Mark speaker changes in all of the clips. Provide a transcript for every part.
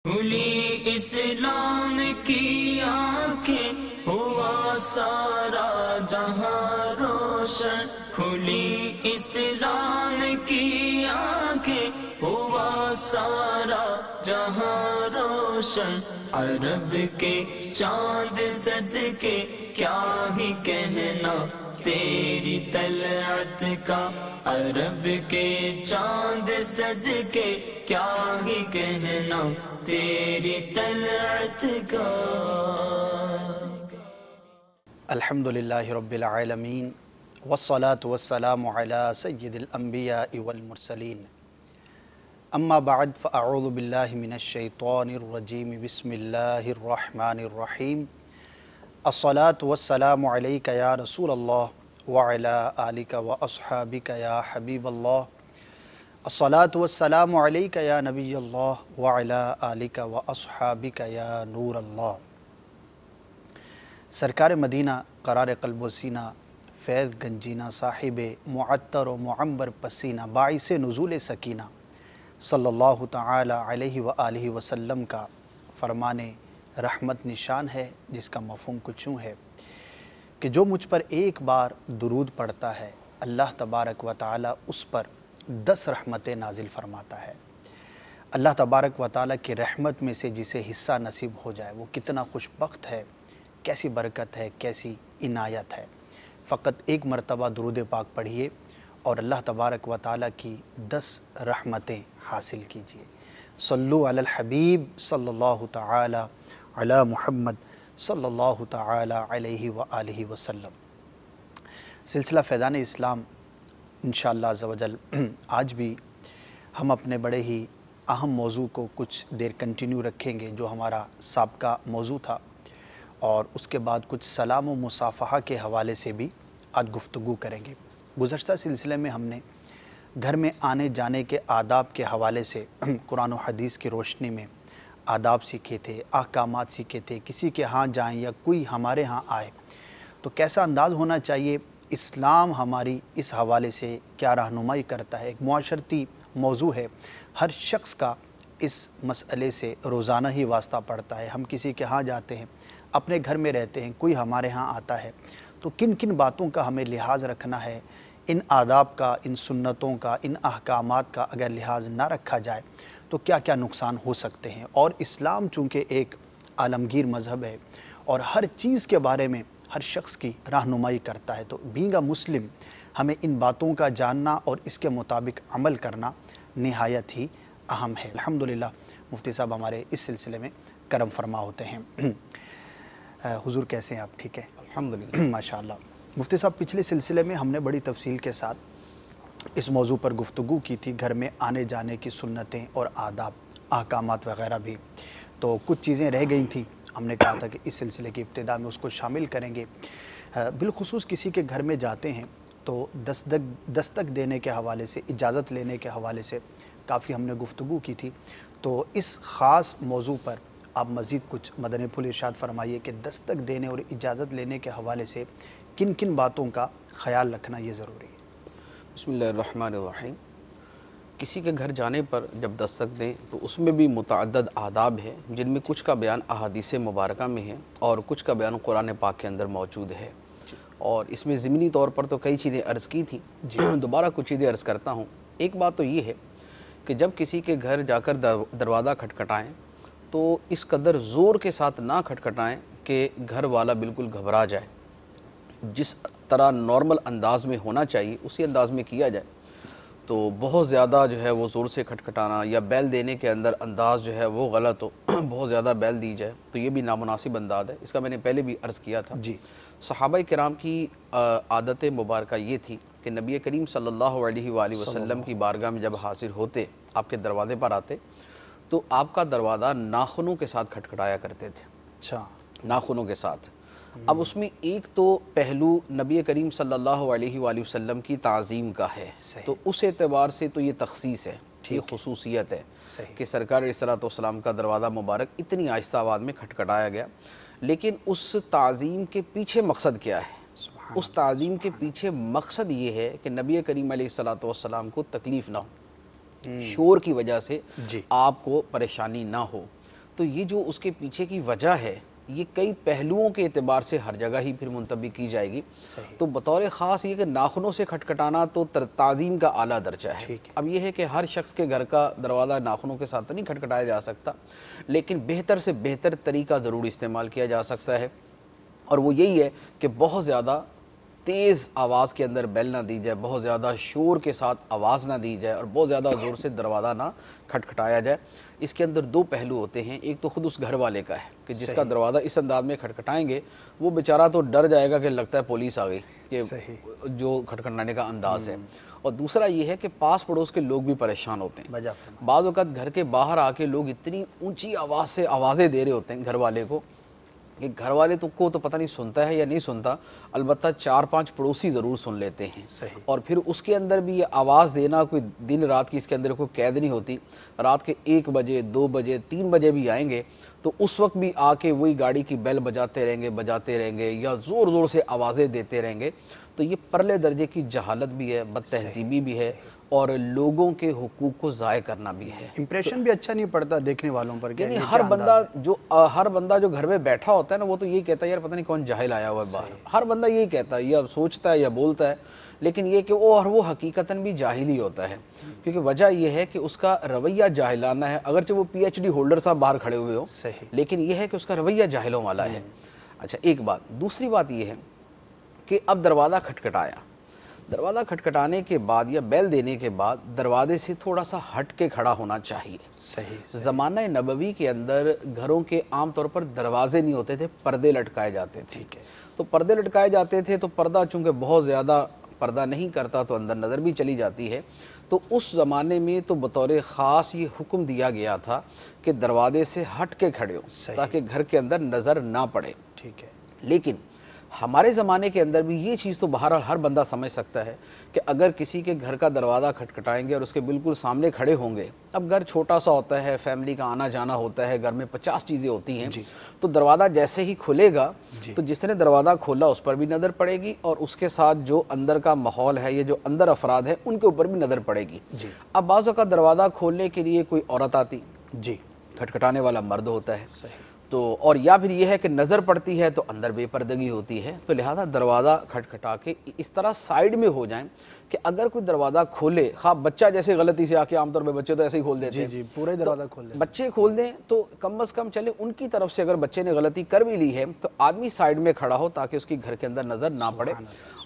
Speaker 1: کھلی اسلام کی آنکھیں ہوا سارا جہاں روشن، کھلی اسلام کی آنکھیں ہوا سارا جہاں روشن، عرب کے چاند صدقے کیا ہی کہنا تیری طلعت کا، عرب کے چاند صدقے کیا ہی کہنا تیری طلعت کا۔
Speaker 2: الحمدللہ رب العالمین والصلاة والسلام علی سید الانبیاء والمرسلین، اما بعد فاعوذ باللہ من الشیطان الرجیم، بسم اللہ الرحمن الرحیم، الصلاة والسلام علیک یا رسول اللہ وعلی آلک واصحابک یا حبیب اللہ، الصلاة والسلام علیک یا نبی اللہ وعلی آلک واصحابک یا نور اللہ۔ سرکار مدینہ قرار قلب و سینہ، فیض گنجینہ، صاحب معطر و معمبر پسینہ، باعث نزول سکینہ صلی اللہ تعالی علیہ وآلہ وسلم کا فرمان رحمت نشان ہے، جس کا مفہوم کچھ یوں ہے کہ جو مجھ پر ایک بار درود پڑھتا ہے، اللہ تبارک و تعالی اس پر 10 رحمتیں نازل فرماتا ہے۔ اللہ تبارک و تعالی کی رحمت میں سے جسے حصہ نصیب ہو جائے وہ کتنا خوش بخت ہے، کیسی برکت ہے، کیسی عنایت ہے۔ فقط ایک مرتبہ درود پاک پڑھیے اور اللہ تبارک و تعالی کی 10 رحمتیں حاصل کیجیے۔ صلو علی الحبیب صلی اللہ تعالی علی محمد صلی اللہ تعالی علیہ وآلہ وسلم۔ سلسلہ فیضان اسلام انشاءاللہ عز و جل آج بھی ہم اپنے بڑے ہی اہم موضوع کو کچھ دیر کنٹینیو رکھیں گے، جو ہمارا سابقہ موضوع تھا، اور اس کے بعد کچھ سلام و مصافحہ کے حوالے سے بھی آج گفتگو کریں گے۔ گزشتہ سلسلے میں ہم نے گھر میں آنے جانے کے آداب کے حوالے سے قرآن و حدیث کی روشنی میں آداب سیکھے تھے، احکامات سیکھے تھے۔ کسی کے ہاں جائیں یا کوئی ہمارے ہاں آئے تو کیسا انداز ہونا چاہیے، اسلام ہماری اس حوالے سے کیا رہنمائی کرتا ہے۔ ایک معاشرتی موضوع ہے، ہر شخص کا اس مسئلے سے روزانہ ہی واسطہ پڑتا ہے۔ ہم کسی کے ہاں جاتے ہیں، اپنے گھر میں رہتے ہیں، کوئی ہمارے ہاں آتا ہے تو کن کن باتوں کا ہمیں لحاظ رکھنا ہے، ان آداب کا، ان سنتوں کا، ان احکامات کا اگر لحاظ نہ رکھا جائے تو کیا کیا نقصان ہو سکتے ہیں۔ اور اسلام چونکہ ایک عالمگیر مذہب ہے اور ہر چیز کے بارے میں ہر شخص کی رہنمائی کرتا ہے، تو بینگ اے مسلم ہمیں ان باتوں کا جاننا اور اس کے مطابق عمل کرنا نہایت ہی اہم ہے۔ الحمدللہ مفتی صاحب ہمارے اس سلسلے میں کرم فرما ہوتے ہیں۔ حضور کیسے ہیں آپ؟ ٹھیک ہے
Speaker 3: الحمدللہ
Speaker 2: ماشاءاللہ۔ مفتی صاحب پچھلے سلسلے میں ہم نے بڑی تفصیل کے ساتھ اس موضوع پر گفتگو کی تھی، گھر میں آنے جانے کی سنتیں اور آداب، احکامات وغیرہ بھی، تو کچھ چیزیں رہ گئی تھیں۔ ہم نے کہا تھا کہ اس سلسلے کی ابتدا میں اس کو شامل کریں گے۔ بالخصوص کسی کے گھر میں جاتے ہیں تو دستک دینے کے حوالے سے، اجازت لینے کے حوالے سے کافی ہم نے گفتگو کی تھی، تو اس خاص موضوع پر آپ مزید کچھ مدنی پھول ارشاد فرمائیے کہ دستک دینے اور اجازت لینے کے حوالے سے کن کن باتوں کا خیال رکھنا یہ ضروری ہے۔
Speaker 3: بسم اللہ الرحمن الرحیم۔ کسی کے گھر جانے پر جب دستک دیں تو اس میں بھی متعدد آداب ہیں، جن میں کچھ کا بیان احادیث مبارکہ میں ہے اور کچھ کا بیان قرآن پاک کے اندر موجود ہے، اور اس میں ضمنی طور پر تو کئی چیزیں عرض کی تھیں، دوبارہ کچھ چیزیں عرض کرتا ہوں۔ ایک بات تو یہ ہے کہ جب کسی کے گھر جا کر دروازہ کھٹکھٹائیں تو اس قدر زور کے ساتھ نہ کھٹکھٹائیں کہ گھر والا بالکل گھبرا جائے۔ جس طرح نارمل انداز میں ہونا چاہیے اسی انداز میں کیا جائے، تو بہت زیادہ جو ہے وہ زور سے کھٹکھٹانا یا بیل دینے کے اندر انداز جو ہے وہ غلط ہو، بہت زیادہ بیل دی جائے تو یہ بھی نامناسب انداز ہے۔ اس کا میں نے پہلے بھی عرض کیا تھا۔
Speaker 2: جی،
Speaker 3: صحابہ کرام کی عادت مبارکہ یہ تھی کہ نبی کریم صلی اللہ علیہ وآلہ وسلم کی بارگاہ میں جب حاضر ہوتے، آپ کے دروازے پر آتے، تو آپ کا دروازہ ناخنوں کے ساتھ کھٹکھٹایا کرتے تھے،
Speaker 2: اچھا،
Speaker 3: ناخنوں کے ساتھ۔ اب اس میں ایک تو پہلو نبی کریم صلی اللہ علیہ وآلہ وسلم کی تعظیم کا ہے، تو اس اعتبار سے تو یہ تخصیص ہے، یہ خصوصیت ہے کہ سرکار علیہ الصلوۃ والسلام کا دروازہ مبارک اتنی آہستہ آواز میں کھٹکھٹایا گیا۔ لیکن اس تعظیم کے پیچھے مقصد کیا ہے؟ اس تعظیم کے پیچھے مقصد یہ ہے کہ نبی کریم علیہ الصلوۃ والسلام کو تکلیف نہ ہو، شور کی وجہ سے آپ کو پریشانی نہ ہو۔ تو یہ جو اس کے پیچھے کی وجہ ہے یہ کئی پہلوؤں کے اعتبار سے ہر جگہ ہی پھر منطبق کی جائے گی. تو بطور خاص یہ کہ ناخنوں سے کھٹکھٹانا تو تعظیم کا اعلیٰ درجہ ہے. اب یہ ہے کہ ہر شخص کے گھر کا دروازہ ناخنوں کے ساتھ نہیں کھٹکھٹایا جا سکتا، لیکن بہتر سے بہتر طریقہ ضرور استعمال کیا جا سکتا ہے، اور وہ یہی ہے کہ بہت زیادہ تیز آواز کے اندر بیل نہ دی جائے، بہت زیادہ شور کے ساتھ آواز نہ دی جائے، اور بہت زیادہ زور سے دروازہ نہ کھٹکھٹایا جائے. اس کے اندر دو پہلو ہوتے ہیں. ایک تو خود اس گھر والے کا ہے کہ جس کا دروازہ اس انداز میں کھٹکھٹائیں گے وہ بیچارہ تو ڈر جائے گا کہ لگتا ہے پولیس آ گئی، یہ جو کھٹکھٹانے کا انداز ہے. اور دوسرا یہ ہے کہ پاس پڑوس کے لوگ بھی پریشان ہوتے ہیں. بعض اوقات گھر کے باہر آ کے لوگ اتنی اونچی آواز سے آوازیں دے رہے ہوتے ہیں گھر والے کو کہ گھر والے کو تو پتہ نہیں سنتا ہے یا نہیں سنتا، البتہ 4-5 پڑوسی ضرور سن لیتے ہیں. اور پھر اس کے اندر بھی یہ آواز دینا کوئی دن رات کی اس کے اندر کوئی قید نہیں ہوتی. رات کے 1 بجے 2 بجے 3 بجے بھی آئیں گے تو اس وقت بھی آ کے وہی گاڑی کی بیل بجاتے رہیں گے یا زور زور سے آوازیں دیتے رہیں گے. تو یہ پرلے درجے کی جہالت بھی ہے، بد تہذیبی بھی ہے، اور لوگوں کے حقوق کو ضائع کرنا بھی ہے.
Speaker 2: امپریشن بھی اچھا نہیں پڑتا دیکھنے والوں پر.
Speaker 3: یعنی ہر بندہ جو گھر میں بیٹھا ہوتا ہے نا وہ تو یہی کہتا ہے یار پتہ نہیں کون جاہل آیا ہوا ہے باہر. ہر بندہ یہی کہتا ہے یا سوچتا ہے یا بولتا ہے، لیکن یہ کہ وہ حقیقتاً بھی جاہل ہی ہوتا ہے، کیونکہ وجہ یہ ہے کہ اس کا رویہ جاہلانہ ہے. اگرچہ وہ پی ایچ ڈی ہولڈر صاحب باہر کھڑے ہوئے ہو، لیکن یہ ہے کہ اس کا رویہ جاہلوں والا ہے. اچھا ایک بات. دوسری بات یہ ہے کہ اب دروازہ کھٹکھٹایا، دروازہ کھٹکھٹانے کے بعد یا بیل دینے کے بعد دروازے سے تھوڑا سا ہٹ کے کھڑا ہونا چاہیے. زمانہ نبوی کے اندر گھروں کے عام طور پر دروازے نہیں ہوتے تھے، پردے لٹکائے جاتے تھے. تو پردے لٹکائے جاتے تھے تو پردہ چونکہ بہت زیادہ پردہ نہیں کرتا تو اندر نظر بھی چلی جاتی ہے. تو اس زمانے میں تو بطور خاص یہ حکم دیا گیا تھا کہ دروازے سے ہٹ کے کھڑے ہو تاکہ گھر کے اندر نظر نہ پڑے. لیکن ہمارے زمانے کے اندر بھی یہ چیز تو بہرحال ہر بندہ سمجھ سکتا ہے کہ اگر کسی کے گھر کا دروازہ کھٹکھٹائیں گے اور اس کے بالکل سامنے کھڑے ہوں گے، اب گھر چھوٹا سا ہوتا ہے، فیملی کا آنا جانا ہوتا ہے، گھر میں 50 چیزیں ہوتی ہیں، تو دروازہ جیسے ہی کھلے گا تو جس نے دروازہ کھولا اس پر بھی نظر پڑے گی، اور اس کے ساتھ جو اندر کا ماحول ہے یا جو اندر افراد ہیں ان کے اوپر بھی نظر پڑے گی. اب بعض اوقات دروازہ کھولنے کے لیے کوئی عورت آتی، کھٹکھٹانے والا مرد ہوتا ہے، تو اور یا پھر یہ ہے کہ نظر پڑتی ہے تو اندر بے پردگی ہوتی ہے. تو لہذا دروازہ کھٹکھٹا کے اس طرح سائیڈ میں ہو جائیں کہ اگر کوئی دروازہ کھولے، خواہ بچہ جیسے غلطی سے آ کے، عام طور پہ بچے تو ایسے ہی کھول دیتے ہیں،
Speaker 2: پورے دروازہ کھول دیں،
Speaker 3: بچے کھول دیں تو کم از کم چلے ان کی طرف سے اگر بچے نے غلطی کر بھی لی ہے تو آدمی سائیڈ میں کھڑا ہو تاکہ اس کی گھر کے اندر نظر نہ پڑے.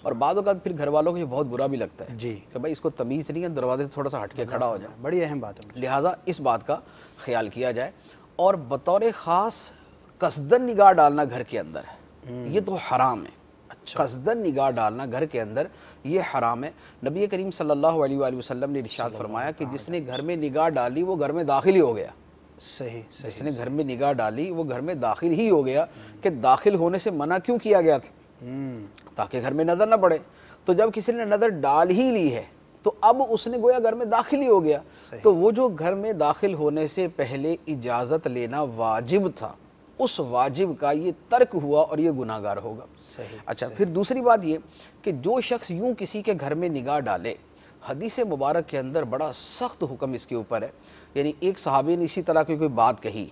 Speaker 3: اور بعض اوقات پھر گھر والوں کو یہ بہت برا بھی لگتا ہے کہ بھائی اس کو تمیز نہیں ہے، دروازے سے تھوڑا سا ہٹ کے کھڑا ہو جائے.
Speaker 2: بڑی اہم بات ہے.
Speaker 3: لہٰذا اس بات کا خیال کیا جائے. اور بطور خاص قصدن نگاہ ڈالنا گھر کے اندر ہے، یہ تو حرام ہے. قصدن نگاہ ڈالنا گھر کے اندر یہ حرام ہے. نبی کریم صلی اللہ علیہ وآلہ وسلم نے ارشاد فرمایا کہ جس نے گھر میں نگاہ ڈالی وہ گھر میں داخل ہی ہو گیا. جس نے گھر میں نگاہ ڈالی وہ گھر میں داخل ہی ہو گیا. کہ داخل ہونے سے منع کیوں کیا گیا تھا؟ تاکہ گھر میں نظر نہ پڑے. تو جب کسی نے نظر ڈال ہی لی ہے تو اب اس نے گویا گھر میں داخل ہی ہو گیا. تو وہ جو گھر میں داخل ہونے سے پہلے اجازت لینا واجب تھا، اس واجب کا یہ ترک ہوا اور یہ گناہگار ہوگا. اچھا پھر دوسری بات یہ کہ جو شخص یوں کسی کے گھر میں نگاہ ڈالے، حدیث مبارک کے اندر بڑا سخت حکم اس کے اوپر ہے. یعنی ایک صحابی نے اسی طرح کی کوئی بات کہی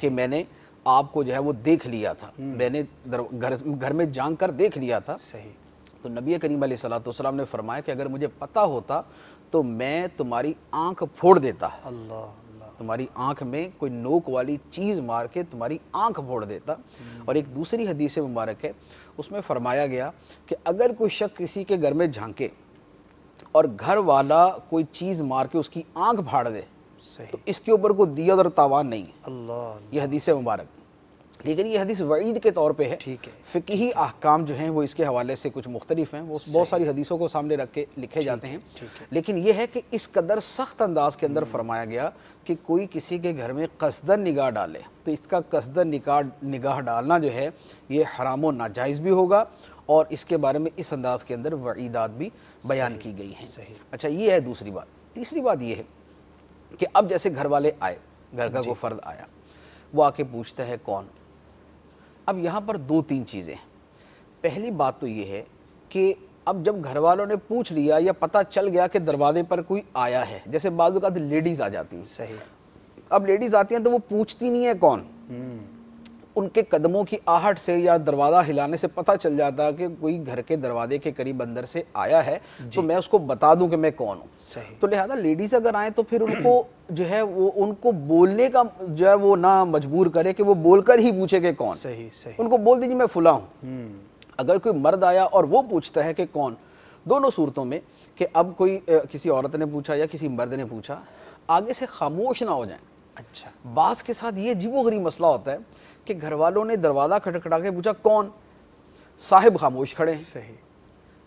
Speaker 3: کہ میں نے آپ کو جو ہے وہ دیکھ لیا تھا، میں نے گھر میں جان کر دیکھ لیا تھا. تو نبی کریم علیہ الصلوۃ والسلام نے فرمایا کہ اگر مجھے پتہ ہوتا تو میں تمہاری آنکھ پھوڑ دیتا. تمہاری آنکھ میں کوئی نوک والی چیز مار کے تمہاری آنکھ پھوڑ دیتا. اور ایک دوسری حدیث مبارک ہے، اس میں فرمایا گیا کہ اگر کوئی شخص کسی کے گھر میں جھانکے اور گھر والا کوئی چیز مار کے اس کی آنکھ پھاڑ دے تو اس کے اوپر کوئی دیت اور تاوان نہیں. یہ حدیث مبارک. لیکن یہ حدیث وعید کے طور پہ ہے. فقہی احکام جو ہیں وہ اس کے حوالے سے کچھ مختلف ہیں، وہ بہت ساری حدیثوں کو سامنے رکھ کے لکھے جاتے ہیں. لیکن یہ ہے کہ اس قدر سخت انداز کے اندر فرمایا گیا کہ کوئی کسی کے گھر میں قصدن نگاہ ڈالے تو اس کا قصدن نگاہ ڈالنا جو ہے یہ حرام و ناجائز بھی ہوگا، اور اس کے بارے میں اس انداز کے اندر وعیدات بھی بیان کی گئی ہیں. اچھا یہ ہے دوسری بات. تیسری بات یہ ہے کہ اب جیسے گھر والے آئے، گھر کا کوئی فرد آیا، وہ آ کے پوچھتا ہے کون. اب یہاں پر 2-3 چیزیں ہیں. پہلی بات تو یہ ہے کہ اب جب گھر والوں نے پوچھ لیا یا پتہ چل گیا کہ دروازے پر کوئی آیا ہے، جیسے بعض اوقات لیڈیز آ جاتی ہیں، اب لیڈیز آتی ہیں تو وہ پوچھتی نہیں ہے کون، ان کے قدموں کی آہٹ سے یا دروازہ ہلانے سے پتہ چل جاتا ہے کہ کوئی گھر کے دروازے کے قریب اندر سے آیا ہے تو میں اس کو بتا دوں کہ میں کون ہوں. تو لہذا لیڈیز اگر آئیں تو پھر ان کو جو ہے وہ ان کو بولنے کا جو ہے وہ نہ مجبور کرے کہ وہ بول کر ہی پوچھے کہ کون. ان کو بول دیجیے میں فلاں ہوں. اگر کوئی مرد آیا اور وہ پوچھتا ہے کہ کون، دونوں صورتوں میں کہ اب کوئی کسی عورت نے پوچھا یا کسی مرد نے پوچھا، آگے سے خاموش نہ ہو جائیں.
Speaker 2: اچھا،
Speaker 3: بعض کے ساتھ یہ عجیب و غریب مسئلہ ہوتا ہے کہ گھر والوں نے دروازہ کھٹکھٹا کے پوچھا کون، صاحب خاموش کھڑے ہیں.
Speaker 2: صحیح.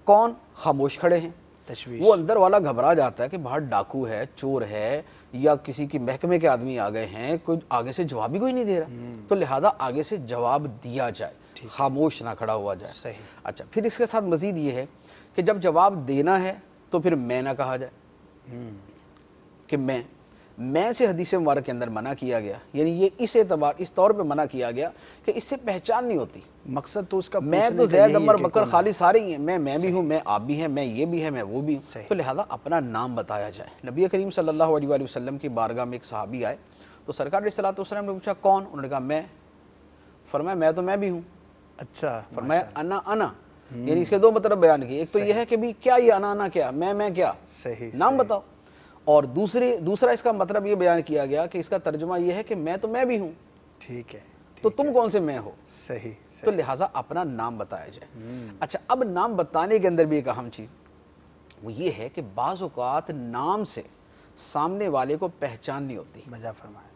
Speaker 3: کون، خاموش کھڑے ہیں.
Speaker 2: تشویش.
Speaker 3: وہ اندر والا گھبرا جاتا ہے کہ باہر ڈاکو ہے، چور ہے، یا کسی کی محکمے کے آدمی آ گئے ہیں، کوئی آگے سے جواب بھی کوئی نہیں دے رہا. تو لہذا آگے سے جواب دیا جائے، خاموش نہ کھڑا ہوا جائے.
Speaker 2: صحیح.
Speaker 3: اچھا، پھر اس کے ساتھ مزید یہ ہے کہ جب جواب دینا ہے تو پھر میں نہ کہا جائے کہ میں سے حدیث مبارک کے اندر منع کیا گیا. یعنی یہ اس طور پہ منع کیا گیا کہ اس سے پہچان نہیں ہوتی.
Speaker 2: مقصد تو اس کا
Speaker 3: میں تو زید عمر بکر خالد سارے ہی ہیں، میں بھی ہوں، میں آپ بھی ہیں، میں یہ بھی ہے، میں وہ بھی ہوں. تو لہذا اپنا نام بتایا جائے. نبی کریم صلی اللہ علیہ وآلہ وسلم کی بارگاہ میں ایک صحابی آئے تو سرکار علیہ الصلوۃ والسلام نے پوچھا کون؟ انہوں نے کہا میں. فرمایا میں تو میں بھی ہوں.
Speaker 2: اچھا.
Speaker 3: فرمایا انا. یعنی اس کے دو مطلب بیان کیے. ایک تو یہ ہے کہ بھی کیا یہ انا کیا، میں کیا،
Speaker 2: صحیح
Speaker 3: نام بتاؤ. اور دوسرا اس کا مطلب یہ بیان کیا گیا کہ اس کا ترجمہ یہ ہے کہ میں تو میں بھی ہوں.
Speaker 2: ٹھیک ہے.
Speaker 3: تو تم کون سے میں ہو.
Speaker 2: صحیح.
Speaker 3: تو لہٰذا اپنا نام بتایا جائے. اچھا، اب نام بتانے کے اندر بھی ایک اہم چیز وہ یہ ہے کہ بعض اوقات نام سے سامنے والے کو پہچان نہیں ہوتی.
Speaker 2: بجا فرمایا.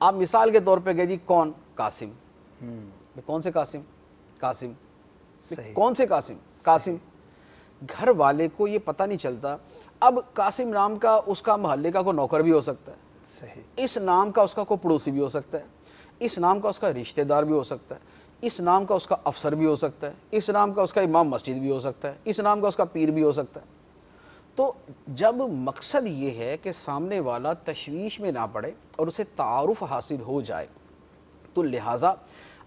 Speaker 3: آپ مثال کے طور پہ گئے جی کون؟ قاسم. کون سے قاسم؟ قاسم. کون سے قاسم؟ قاسم. گھر والے کو یہ پتہ نہیں چلتا. اب قاسم نام کا اس کا محلے کا کوئی نوکر بھی ہو سکتا ہے.
Speaker 2: صحیح.
Speaker 3: اس نام کا اس کا کوئی پڑوسی بھی ہو سکتا ہے. اس نام کا اس کا رشتہ دار بھی ہو سکتا ہے. اس نام کا اس کا افسر بھی ہو سکتا ہے. اس نام کا اس کا امام مسجد بھی ہو سکتا ہے. اس نام کا اس کا پیر بھی ہو سکتا ہے. تو جب مقصد یہ ہے کہ سامنے والا تشویش میں نہ پڑے اور اسے تعارف حاصل ہو جائے تو لہٰذا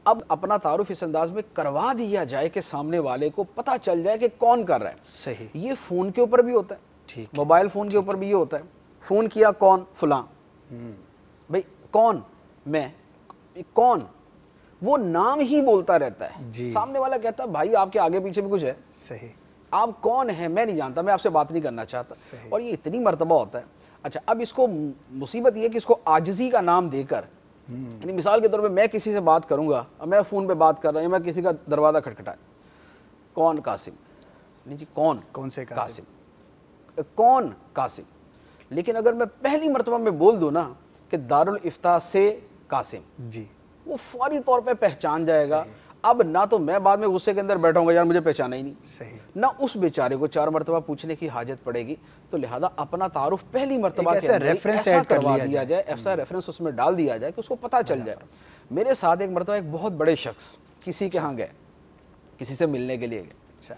Speaker 3: اب اپنا تعارف اس انداز میں کروا دیا جائے کہ سامنے والے کو پتہ چل جائے کہ کون کر رہا ہے.
Speaker 2: صحیح.
Speaker 3: یہ فون کے اوپر بھی ہوتا ہے.
Speaker 2: ٹھیک.
Speaker 3: موبائل فون کے اوپر بھی یہ ہوتا ہے. فون کیا کون؟ فلاں. بھئی کون؟ میں. کون؟ وہ نام ہی بولتا رہتا ہے. سامنے والا کہتا ہے بھائی آپ کے آگے پیچھے بھی کچھ ہے.
Speaker 2: صحیح.
Speaker 3: آپ کون ہیں میں نہیں جانتا، میں آپ سے بات نہیں کرنا چاہتا. اور یہ اتنی مرتبہ ہوتا ہے. اچھا، اب اس کو مصیبت یہ ہے کہ اس کو عاجزی کا نام دے کر، یعنی مثال کے طور پہ میں کسی سے بات کروں گا، میں فون پہ بات کر رہا ہوں، میں کسی کا دروازہ کھٹکھٹایا، کون؟ قاسم. نہیں جی کون
Speaker 2: سے
Speaker 3: قاسم. کون؟ قاسم. لیکن اگر میں پہلی مرتبہ میں بول دوں نا کہ دارالافتاء سے قاسم،
Speaker 2: جی،
Speaker 3: وہ فوری طور پہ پہچان جائے گا. اب نہ تو میں بعد میں غصے کے اندر بیٹھا ہوں گا یار مجھے پہچانا ہی نہیں.
Speaker 2: صحیح.
Speaker 3: نہ اس بیچارے کو 4 مرتبہ پوچھنے کی حاجت پڑے گی. تو لہذا اپنا تعارف پہلی مرتبہ کے اندر ایسا کروا دیا جائے، ایسا ریفرنس اس میں ڈال دیا جائے کہ اس کو پتہ چل جائے. میرے ساتھ ایک مرتبہ ایک بہت بڑے شخص کسی کے ہاں گئے، کسی سے ملنے کے لیے گئے.
Speaker 2: اچھا.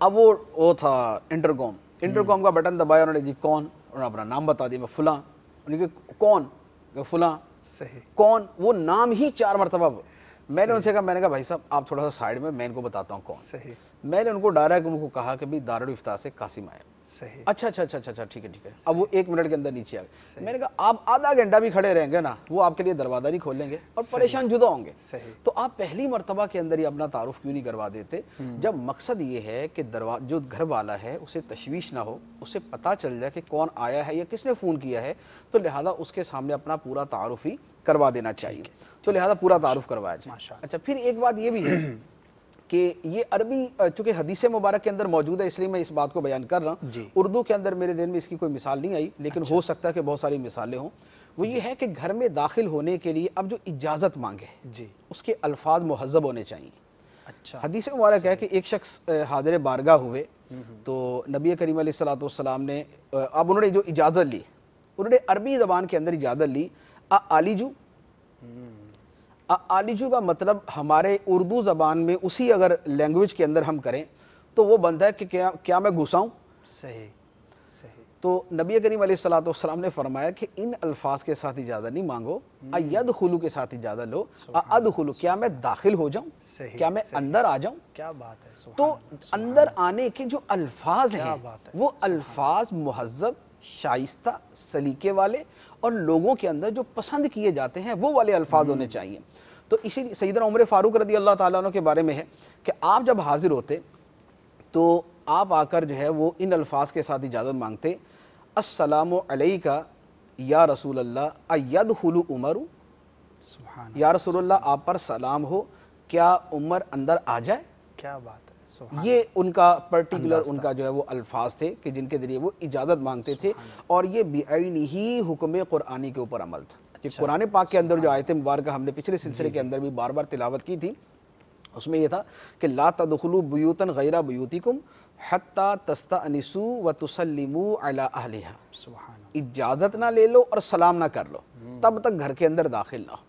Speaker 3: اب وہ تھا انٹرکام کا بٹن دبایا، انہوں نے جی کون، انہوں نے اپنا نام بتا دیا، میں فلاں. انہوں نے کہا کون؟ فلاں.
Speaker 2: صحیح.
Speaker 3: کون؟ وہ نام ہی 4 مرتبہ. میں نے ان سے کہا، میں نے کہا بھائی صاحب آپ تھوڑا سا سائڈ میں ان کو بتاتا ہوں کون.
Speaker 2: صحیح.
Speaker 3: میں نے ان کو ڈائریکٹ ان کو کہا کہ بھی دارالافتاء سے قاسم آیا.
Speaker 2: صحیح.
Speaker 3: اچھا ٹھیک ہے. اب وہ 1 منٹ کے اندر نیچے آ گئے. میں نے کہا آپ آدھا گھنٹہ بھی کھڑے رہیں گے نا، وہ آپ کے لیے دروازہ نہیں کھولیں گے اور پریشان جدا ہوں گے. تو آپ پہلی مرتبہ کے اندر ہی اپنا تعارف کیوں نہیں کروا دیتے؟ جب مقصد یہ ہے کہ جو گھر والا ہے اسے تشویش نہ ہو، اسے پتہ چل جائے کہ کون آیا ہے یا کس نے فون کیا ہے، تو لہذا اس کے سامنے اپنا پورا تعارف ہی کروا دینا چاہیے. تو لہذا پورا تعارف کروایا جائے. اچھا، پھر ایک بات یہ بھی ہے کہ یہ عربی چونکہ حدیث مبارک کے اندر موجود ہے، اس لیے میں اس بات کو بیان کر رہا ہوں. اردو کے اندر میرے ذہن میں اس کی کوئی مثال نہیں آئی، لیکن ہو سکتا ہے کہ بہت ساری مثالیں ہوں. وہ یہ ہے کہ گھر میں داخل ہونے کے لیے اب جو اجازت مانگے
Speaker 2: جی
Speaker 3: اس کے الفاظ مہذب ہونے چاہیے.
Speaker 2: اچھا.
Speaker 3: حدیث مبارک ہے کہ ایک شخص حاضر بارگاہ ہوئے تو نبی کریم علیہ الصلوۃ والسلام نے اب انہوں نے جو اجازت لی، انہوں نے عربی زبان کے اندر اجازت لی. آلیجو کا مطلب ہمارے اردو زبان میں اسی اگر لینگویج کے اندر ہم کریں تو وہ بنتا ہے کہ کیا میں گھساؤں.
Speaker 2: صحیح.
Speaker 3: تو نبی کریم علیہ الصلوۃ والسلام نے فرمایا کہ ان الفاظ کے ساتھ اجازت نہیں مانگو، ایدخلو کے ساتھ اجازت لو. ادخلو کیا میں داخل ہو جاؤں، کیا میں اندر آ جاؤں.
Speaker 2: کیا بات ہے.
Speaker 3: تو اندر آنے کے جو الفاظ ہیں وہ الفاظ مہذب شائستہ سلیقے والے اور لوگوں کے اندر جو پسند کیے جاتے ہیں وہ والے الفاظ ہونے چاہیے۔ تو اسی لیے سیدنا عمر فاروق رضی اللہ تعالیٰ عنہ کے بارے میں ہے کہ آپ جب حاضر ہوتے تو آپ آ کر جو ہے وہ ان الفاظ کے ساتھ اجازت مانگتے، السلام علیکہ یا رسول اللہ ایدخل عمر،
Speaker 2: سبحان
Speaker 3: یا رسول اللہ آپ پر سلام ہو، کیا عمر اندر آ جائے؟
Speaker 2: کیا بات ہے، سبحان
Speaker 3: یہ ان کا پرٹیکولر ان کا جو ہے وہ الفاظ تھے کہ جن کے ذریعے وہ اجازت مانگتے تھے، اور یہ بعینہ حکم قرآنی کے اوپر عمل تھا۔ کہ قرآن پاک کے اندر جو آیت مبارکہ ہم نے پچھلے سلسلے کے اندر بھی بار بار تلاوت کی تھی، اس میں یہ تھا کہ لا تدخلوا بیوتا غیر بیوتکم حتی تستأنسوا وتسلموا علی اہلہا،
Speaker 2: سبحان
Speaker 3: اجازت نہ لے لو اور سلام نہ کر لو تب تک گھر کے اندر داخل نہ ہو۔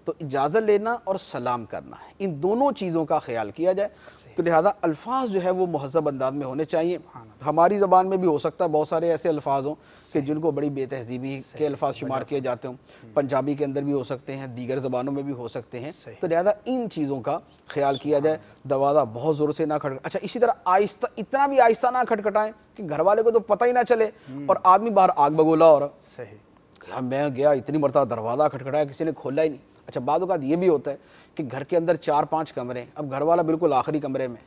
Speaker 3: تو اجازت لینا اور سلام کرنا ہے، ان دونوں چیزوں کا خیال کیا جائے۔ تو لہذا الفاظ جو ہے وہ مہذب انداز میں ہونے چاہیے۔ ہماری زبان میں بھی ہو سکتا ہے بہت سارے ایسے الفاظ ہوں کہ جن کو بڑی بے تہذیبی کے الفاظ شمار کیے جاتے ہوں، پنجابی کے اندر بھی ہو سکتے ہیں، دیگر زبانوں میں بھی ہو سکتے ہیں۔ تو لہذا ان چیزوں کا خیال کیا جائے، دروازہ بہت زور سے نہ کھٹکھٹائیں۔ اچھا اسی طرح آہستہ، اتنا بھی آہستہ نہ کھٹکھٹائیں کہ گھر والے کو تو پتہ ہی نہ چلے اور آدمی باہر آگ بگولا ہو رہا،
Speaker 2: صحیح،
Speaker 3: میں گیا اتنی مرتبہ دروازہ کھٹکھٹایا کسی نے کھولا ہی نہیں۔ اچھا بعض اوقات یہ بھی ہوتا ہے کہ گھر کے اندر 4-5 کمرے ہیں، اب گھر والا بالکل آخری کمرے میں،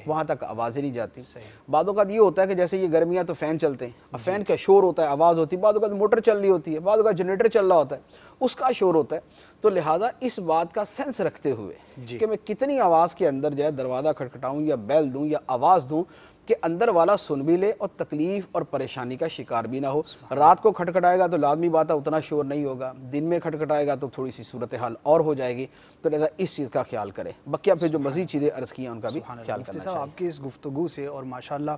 Speaker 3: وہاں تک آوازیں نہیں جاتی۔ بعض اوقات یہ ہوتا ہے کہ جیسے یہ گرمیاں تو فین چلتے ہیں، ب فین کا شور ہوتا ہے، آواز ہوتی ہے، بعض اوقات موٹر چل رہی ہوتی ہے، بعض اوقات جنریٹر چل رہا ہوتا ہے، اس کا شور ہوتا ہے۔ تو لہٰذا اس بات کا سینس رکھتے ہوئے کہ میں کتنی آواز کے اندر جو ہے دروازہ کھٹکھٹاؤں یا بیل دوں یا آواز دوں کہ اندر والا سن بھی لے اور تکلیف اور پریشانی کا شکار بھی نہ ہو۔ رات کو کھٹکھٹائے گا تو لازمی بات ہے اتنا شور نہیں ہوگا، دن میں کھٹکھٹائے گا تو تھوڑی سی صورتحال اور ہو جائے گی۔ تو لہذا اس چیز کا خیال کرے، بقیہ پھر جو مزید چیزیں عرض کی ہیں ان کا بھی خیال کرنا چاہیے۔
Speaker 2: آپ کی اس گفتگو سے اور ماشاءاللہ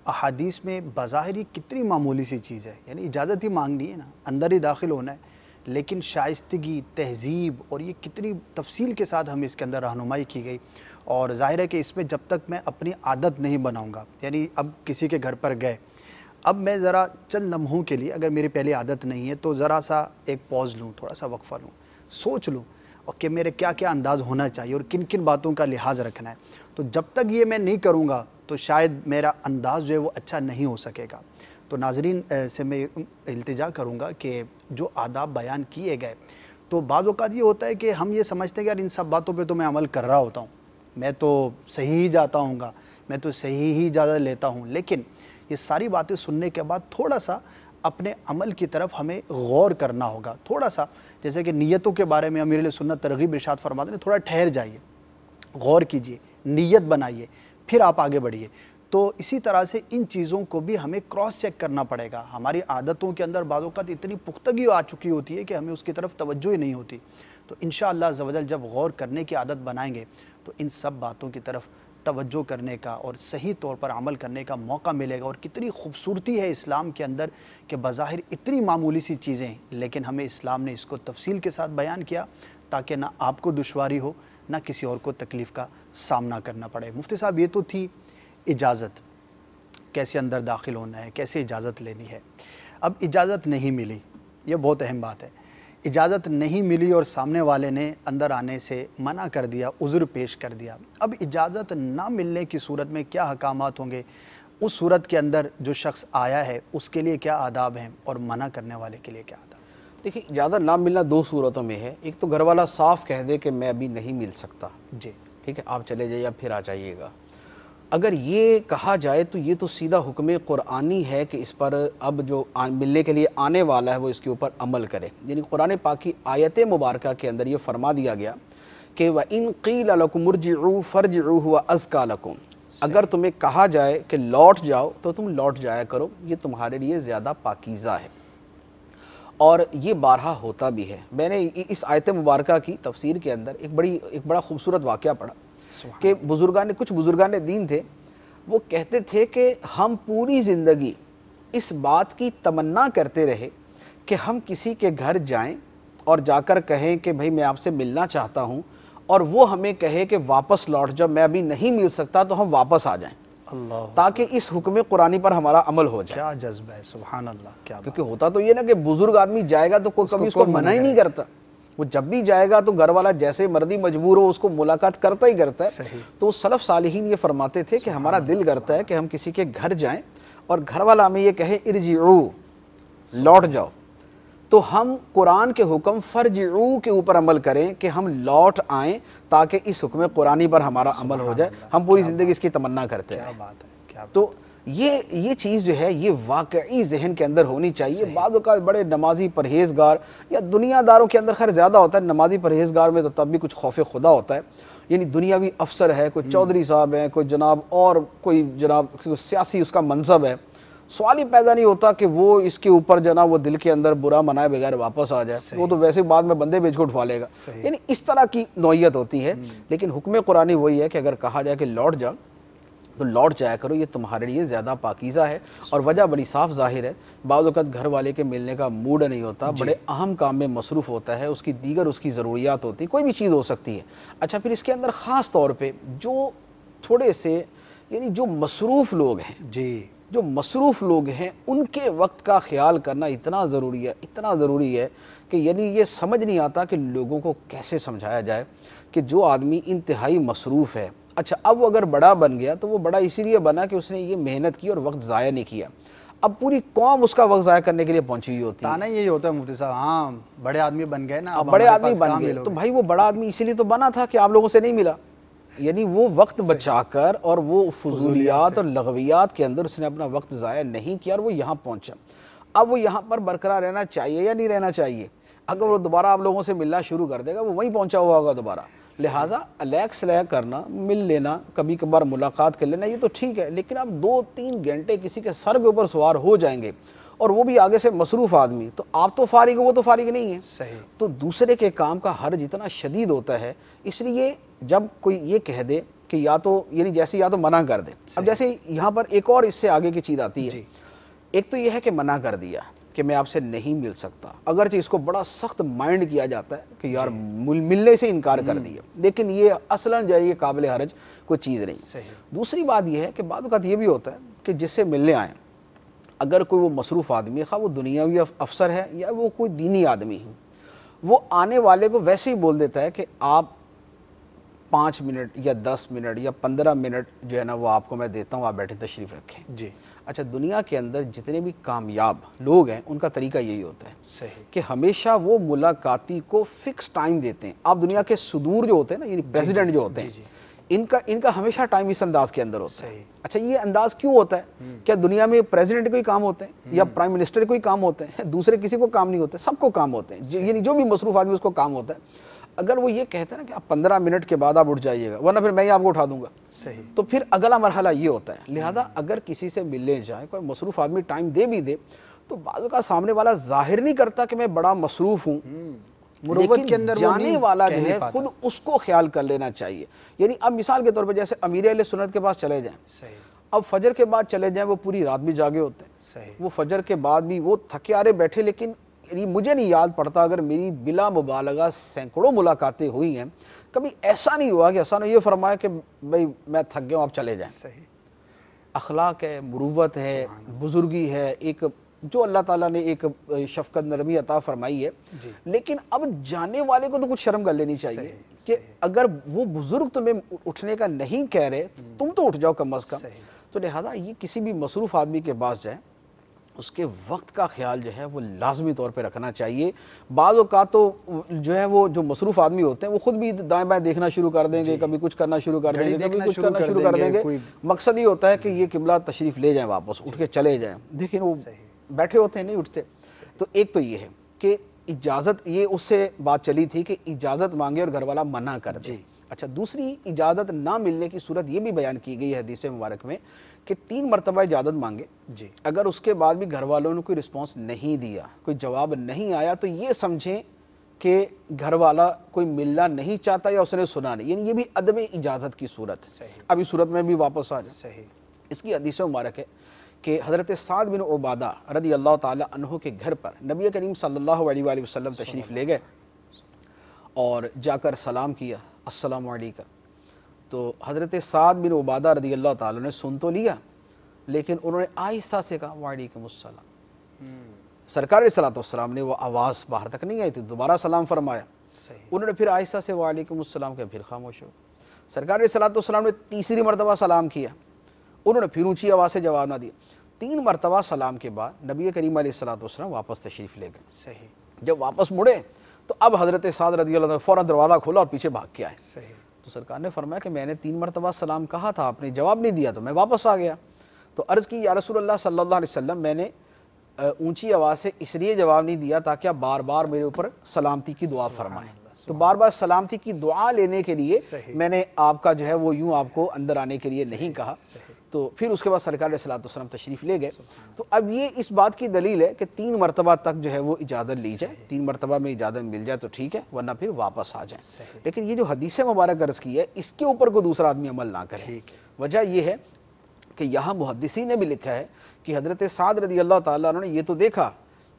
Speaker 2: احادیث میں بظاہر ہی کتنی معمولی سی چیز ہے، یعنی اجازت ہی مانگنی ہے نا، اندر ہی داخل ہونا ہے، لیکن شائستگی، تہذیب اور یہ کتنی تفصیل کے ساتھ ہمیں اس کے اندر رہنمائی کی گئی۔ اور ظاہر ہے کہ اس میں جب تک میں اپنی عادت نہیں بناؤں گا، یعنی اب کسی کے گھر پر گئے، اب میں ذرا چند لمحوں کے لیے اگر میری پہلے عادت نہیں ہے تو ذرا سا ایک پوز لوں، تھوڑا سا وقفہ لوں، سوچ لوں اور کہ میرے کیا کیا انداز ہونا چاہیے اور کن کن باتوں کا لحاظ رکھنا ہے۔ تو جب تک یہ میں نہیں کروں گا تو شاید میرا انداز جو ہے وہ اچھا نہیں ہو سکے گا۔ تو ناظرین سے میں التجا کروں گا کہ جو آداب بیان کیے گئے، تو بعض اوقات یہ ہوتا ہے کہ ہم یہ سمجھتے ہیں کہ یار ان سب باتوں پہ تو میں عمل کر رہا ہوتا ہوں، میں تو صحیح ہی جاتا ہوں گا، میں تو صحیح ہی اجازت لیتا ہوں، لیکن یہ ساری باتیں سننے کے بعد تھوڑا سا اپنے عمل کی طرف ہمیں غور کرنا ہوگا، تھوڑا سا جیسے کہ نیتوں کے بارے میں امیر سنت ترغیب ارشاد فرماتے ہیں، تھوڑا ٹھہر جائیے، غور کیجئے، نیت بنائیے، پھر آپ آگے بڑھیے۔ تو اسی طرح سے ان چیزوں کو بھی ہمیں کراس چیک کرنا پڑے گا۔ ہماری عادتوں کے اندر بعض اوقات اتنی پختگی آ چکی ہوتی ہے کہ ہمیں اس کی طرف توجہ ہی نہیں ہوتی۔ تو انشاءاللہ عز و جل جب غور کرنے کی عادت بنائیں گے تو ان سب باتوں کی طرف توجہ کرنے کا اور صحیح طور پر عمل کرنے کا موقع ملے گا۔ اور کتنی خوبصورتی ہے اسلام کے اندر کہ بظاہر اتنی معمولی سی چیزیں، لیکن ہمیں اسلام نے اس کو تفصیل کے ساتھ بیان کیا تاکہ نہ آپ کو دشواری ہو نہ کسی اور کو تکلیف کا سامنا کرنا پڑے۔ مفتی صاحب یہ تو تھی اجازت، کیسے اندر داخل ہونا ہے، کیسے اجازت لینی ہے۔ اب اجازت نہیں ملی، یہ بہت اہم بات ہے۔ اجازت نہیں ملی اور سامنے والے نے اندر آنے سے منع کر دیا، عذر پیش کر دیا۔ اب اجازت نہ ملنے کی صورت میں کیا احکامات ہوں گے؟ اس صورت کے اندر جو شخص آیا ہے اس کے لیے کیا آداب ہیں اور منع کرنے والے کے لیے کیا آداب؟
Speaker 3: دیکھیں اجازت نہ ملنا دو صورتوں میں ہے۔ ایک تو گھر والا صاف کہہ دے کہ میں ابھی نہیں مل سکتا،
Speaker 2: جی
Speaker 3: ٹھیک ہے، آپ چلے جائیے پھر آ جائیے گا۔ اگر یہ کہا جائے تو یہ تو سیدھا حکم قرآنی ہے کہ اس پر اب جو ملنے کے لیے آنے والا ہے وہ اس کے اوپر عمل کرے۔ یعنی قرآن پاک کی آیت مبارکہ کے اندر یہ فرما دیا گیا کہ وَإِن قِيلَ لَكُمُ ارْجِعُوا فَارْجِعُوا هُوَ أَزْكَىٰ لَكُمْ، اگر تمہیں کہا جائے کہ لوٹ جاؤ تو تم لوٹ جایا کرو، یہ تمہارے لیے زیادہ پاکیزہ ہے۔ اور یہ بارہا ہوتا بھی ہے۔ میں نے اس آیت مبارکہ کی تفسیر کے اندر ایک بڑا خوبصورت واقعہ پڑھا کہ کچھ بزرگان دین تھے، وہ کہتے تھے کہ ہم پوری زندگی اس بات کی تمنا کرتے رہے کہ ہم کسی کے گھر جائیں اور جا کر کہیں کہ بھائی میں آپ سے ملنا چاہتا ہوں، اور وہ ہمیں کہے کہ واپس لوٹ جب میں ابھی نہیں مل سکتا تو ہم واپس آ جائیں،
Speaker 2: اللہ، تاکہ
Speaker 3: تاکہ اس حکم قرآنی پر ہمارا عمل ہو جائے۔
Speaker 2: کیا جذبہ ہے، سبحان اللہ، کیا
Speaker 3: کیونکہ ہوتا تو یہ نا کہ بزرگ آدمی جائے گا تو کوئی کبھی اس کو منع ہی نہیں کرتا، وہ جب بھی جائے گا تو گھر والا جیسے مرضی مجبور ہو اس کو ملاقات کرتا ہی کرتا ہے۔ تو سلف صالحین یہ فرماتے تھے کہ ہمارا دل کرتا ہے کہ ہم کسی کے گھر جائیں اور گھر والا ہمیں یہ کہے ارجعوا، لوٹ جاؤ، تو ہم قرآن کے حکم فرجعو کے اوپر عمل کریں کہ ہم لوٹ آئیں تاکہ اس حکم قرآنی پر ہمارا عمل ہو جائے، ہم پوری زندگی اس کی تمنا کرتے ہیں۔
Speaker 2: کیا بات ہے، کیا بات۔
Speaker 3: تو یہ چیز جو ہے یہ واقعی ذہن کے اندر ہونی چاہیے۔ بعض اوقات بڑے نمازی پرہیزگار یا دنیا داروں کے اندر خیر زیادہ ہوتا ہے، نمازی پرہیزگار میں تو تب بھی کچھ خوف خدا ہوتا ہے، یعنی دنیاوی افسر ہے، کوئی چودھری صاحب ہیں، کوئی جناب اور کوئی جناب سیاسی اس کا منصب ہے، سوال ہی پیدا نہیں ہوتا کہ وہ اس کے اوپر جناب وہ دل کے اندر برا منائے بغیر واپس آ جائے، وہ تو ویسے بعد میں بندے بیچ کو اٹھوا لے گا، یعنی اس طرح کی نوعیت ہوتی ہے۔ لیکن حکم قرآنی وہی ہے کہ اگر کہا جائے کہ لوٹ جا تو لوٹ جایا کرو، یہ تمہارے لیے زیادہ پاکیزہ ہے۔ اور وجہ بڑی صاف ظاہر ہے، بعض اوقات گھر والے کے ملنے کا موڈ نہیں ہوتا، بڑے اہم کام میں مصروف ہوتا ہے، اس کی دیگر اس کی ضروریات ہوتی ہیں، کوئی بھی چیز ہو سکتی ہے۔ اچھا پھر اس کے اندر خاص طور پہ جو تھوڑے سے یعنی جو مصروف لوگ ہیں، جو مصروف لوگ ہیں ان کے وقت کا خیال کرنا اتنا ضروری ہے کہ یعنی یہ سمجھ نہیں آتا کہ لوگوں کو کیسے سمجھایا جائے کہ جو آدمی انتہائی مصروف ہے، اچھا اب وہ اگر بڑا بن گیا تو وہ بڑا اسی لیے بنا کہ اس نے یہ محنت کی اور وقت ضائع نہیں کیا، اب پوری قوم اس کا وقت ضائع کرنے کے لیے پہنچی ہوئی ہوتی ہے۔
Speaker 2: تانا یہی ہوتا ہے مفتی صاحب، ہاں بڑے آدمی بن گئے نا، اب
Speaker 3: بڑے
Speaker 2: ہمارے
Speaker 3: آدمی
Speaker 2: پاس
Speaker 3: بن
Speaker 2: کام
Speaker 3: گئے
Speaker 2: ہی لوگ
Speaker 3: تو
Speaker 2: ہیں۔
Speaker 3: بھائی وہ بڑا آدمی اسی لیے تو بنا تھا کہ آپ لوگوں سے نہیں ملا، یعنی وہ وقت بچا کر اور وہ فضولیات اور لغویات کے اندر اس نے اپنا وقت ضائع نہیں کیا اور وہ یہاں پہنچا۔ اب وہ یہاں پر برقرار رہنا چاہیے یا نہیں رہنا چاہیے؟ اگر وہ دوبارہ آپ لوگوں سے ملنا شروع کر دے گا وہ وہیں پہنچا ہوا ہوگا دوبارہ۔ لہٰذا الیک سلیک کرنا، مل لینا، کبھی کبھار ملاقات کر لینا یہ تو ٹھیک ہے، لیکن اب 2-3 گھنٹے کسی کے سر کے اوپر سوار ہو جائیں گے اور وہ بھی آگے سے مصروف آدمی، تو آپ تو فارغ ہو، وہ تو فارغ نہیں ہے۔
Speaker 2: صحیح۔
Speaker 3: تو دوسرے کے کام کا حرج اتنا شدید ہوتا ہے، اس لیے جب کوئی یہ کہہ دے کہ یا تو یعنی جیسے یا تو منع کر دے، اب جیسے یہاں پر ایک اور اس سے آگے کی چیز آتی ہے، ایک تو یہ ہے کہ منع کر دیا کہ میں آپ سے نہیں مل سکتا، اگرچہ اس کو بڑا سخت مائنڈ کیا جاتا ہے کہ یار ملنے سے انکار کر دیا، لیکن یہ اصلاً جو ہے یہ قابل حرج کوئی چیز نہیں۔ دوسری بات یہ ہے کہ بعض اوقات یہ بھی ہوتا ہے کہ جس سے ملنے آئیں اگر کوئی وہ مصروف آدمی ہے، خواہ وہ دنیاوی افسر ہے یا وہ کوئی دینی آدمی ہے، وہ آنے والے کو ویسے ہی بول دیتا ہے کہ آپ 5 منٹ یا 10 منٹ یا 15 منٹ جو ہے نا وہ آپ کو میں دیتا ہوں، آپ بیٹھے تشریف رکھیں۔
Speaker 2: جی
Speaker 3: اچھا دنیا کے اندر جتنے بھی کامیاب لوگ ہیں ان کا طریقہ یہی ہوتا ہے
Speaker 2: صحیح
Speaker 3: کہ ہمیشہ وہ ملاقاتی کو فکس ٹائم دیتے ہیں۔ آپ دنیا کے صدور جو ہوتے ہیں نا، یعنی پریزیڈنٹ جو ہوتے ہیں، ان کا ہمیشہ ٹائم اس انداز کے اندر ہوتا ہے۔ اچھا یہ انداز کیوں ہوتا ہے؟ کیا دنیا میں پریزیڈنٹ کو ہی کام ہوتے ہیں یا پرائم منسٹر کو ہی کام ہوتے ہیں؟ دوسرے کسی کو کام نہیں ہوتے، سب کو کام ہوتے ہیں، یعنی جو بھی مصروف آدمی اس کو کام ہوتا ہے۔ اگر وہ یہ کہتے ہیں نا کہ آپ 15 منٹ کے بعد آپ اٹھ جائیے گا ورنہ پھر میں ہی آپ کو اٹھا دوں گا،
Speaker 2: صحیح،
Speaker 3: تو پھر اگلا مرحلہ یہ ہوتا ہے۔ لہذا اگر کسی سے ملنے جائیں، کوئی مصروف آدمی ٹائم دے بھی دے تو بعض کا سامنے والا ظاہر نہیں کرتا کہ میں بڑا مصروف ہوں،
Speaker 2: مروت کے اندر وہ
Speaker 3: جانے
Speaker 2: نہیں
Speaker 3: والا جو
Speaker 2: کہہ
Speaker 3: ہے
Speaker 2: نہیں پاتا۔
Speaker 3: خود اس کو خیال کر لینا چاہیے۔ یعنی اب مثال کے طور پہ جیسے امیر اہل سنت کے پاس چلے جائیں،
Speaker 2: صحیح
Speaker 3: اب فجر کے بعد چلے جائیں، وہ پوری رات بھی جاگے ہوتے ہیں،
Speaker 2: صحیح
Speaker 3: وہ فجر کے بعد بھی وہ تھکے آرے بیٹھے، لیکن مجھے نہیں یاد پڑتا اگر میری بلا مبالغہ سینکڑوں ملاقاتیں ہوئی ہیں، کبھی ایسا نہیں ہوا کہ ایسا نے یہ فرمایا کہ بھئی میں تھک گیا ہوں آپ چلے جائیں۔
Speaker 2: صحیح
Speaker 3: اخلاق ہے، مروت ہے، بزرگی ہے، ایک جو اللہ تعالیٰ نے ایک شفقت نرمی عطا فرمائی ہے، لیکن اب جانے والے کو تو کچھ شرم کر لینی چاہیے کہ اگر وہ بزرگ تمہیں اٹھنے کا نہیں کہہ رہے تم تو اٹھ جاؤ کم از کم۔ تو لہذا یہ کسی بھی مصروف آدمی کے پاس جائیں، اس کے وقت کا خیال جو ہے وہ لازمی طور پہ رکھنا چاہیے۔ بعض اوقات تو جو ہے وہ جو مصروف آدمی ہوتے ہیں وہ خود بھی دائیں بائیں دیکھنا شروع کر دیں گے، کبھی کچھ کرنا شروع کر دیں گے، کبھی کچھ کرنا شروع کر دیں گے، مقصد یہ ہوتا ہے کہ یہ قبلہ تشریف لے جائیں، واپس اٹھ کے چلے جائیں، لیکن وہ بیٹھے ہوتے ہیں نہیں اٹھتے۔ تو ایک تو یہ ہے کہ اجازت، یہ اس سے بات چلی تھی کہ اجازت مانگے اور گھر والا منع کر دے۔ اچھا دوسری اجازت نہ ملنے کی صورت یہ بھی بیان کی گئی ہے حدیث مبارک میں کہ 3 مرتبہ اجازت مانگے، اگر اس کے بعد بھی گھر والوں نے کوئی رسپانس نہیں دیا، کوئی جواب نہیں آیا، تو یہ سمجھیں کہ گھر والا کوئی ملنا نہیں چاہتا یا اس نے سنا نہیں، یعنی یہ بھی عدم اجازت کی صورت ہے۔ اب اس صورت میں بھی واپس آ جائیں۔ اس کی حدیث مبارک ہے کہ حضرت سعد بن عبادہ رضی اللہ تعالی عنہ کے گھر پر نبی کریم صلی اللہ علیہ وآلہ وسلم تشریف لے گئے اور جا کر سلام کیا، السلام علیکم۔ تو حضرت سعد بن عبادہ رضی اللہ تعالیٰ نے سن تو لیا، لیکن انہوں نے آہستہ سے کہا وعلیکم السلام۔ سرکار علیہ السلام نے وہ آواز باہر تک نہیں آئی تھی، دوبارہ سلام فرمایا، انہوں نے پھر آہستہ سے وعلیکم السلام کہا، پھر خاموش ہو۔ سرکار علیہ السلام نے تیسری مرتبہ سلام کیا، انہوں نے پھر اونچی آواز سے جواب نہ دیا، 3 مرتبہ سلام کے بعد نبی کریم علیہ الصلوۃ والسلام واپس تشریف لے گئے.
Speaker 2: صحیح.
Speaker 3: جب واپس مڑے تو اب حضرت سعد رضی اللہ عنہ فوراً دروازہ کھولا اور پیچھے بھاگ کے آئے.
Speaker 2: صحیح.
Speaker 3: تو سرکار نے فرمایا کہ میں نے 3 مرتبہ سلام کہا تھا، آپ نے جواب نہیں دیا تو میں واپس آ گیا. تو عرض کی یا رسول اللہ صلی اللہ علیہ وسلم میں نے اونچی آواز سے اس لیے جواب نہیں دیا تاکہ آپ بار بار میرے اوپر سلامتی کی دعا فرمائیں. تو بار بار سلامتی کی دعا لینے کے لیے میں نے آپ کا جو ہے وہ یوں آپ کو اندر آنے کے لیے نہیں کہا. تو پھر اس کے بعد سرکار علیہ الصلوۃ والسلام تشریف لے گئے. تو اب یہ اس بات کی دلیل ہے کہ 3 مرتبہ تک جو ہے وہ اجازت لی جائے. 3 مرتبہ میں اجازت مل جائے تو ٹھیک ہے، ورنہ پھر واپس آ جائیں. لیکن یہ جو حدیث مبارک عرض کی ہے اس کے اوپر کوئی دوسرا آدمی عمل نہ کرے. وجہ یہ ہے کہ یہاں محدثین نے بھی لکھا ہے کہ حضرت سعد رضی اللہ تعالیٰ عنہ نے یہ تو دیکھا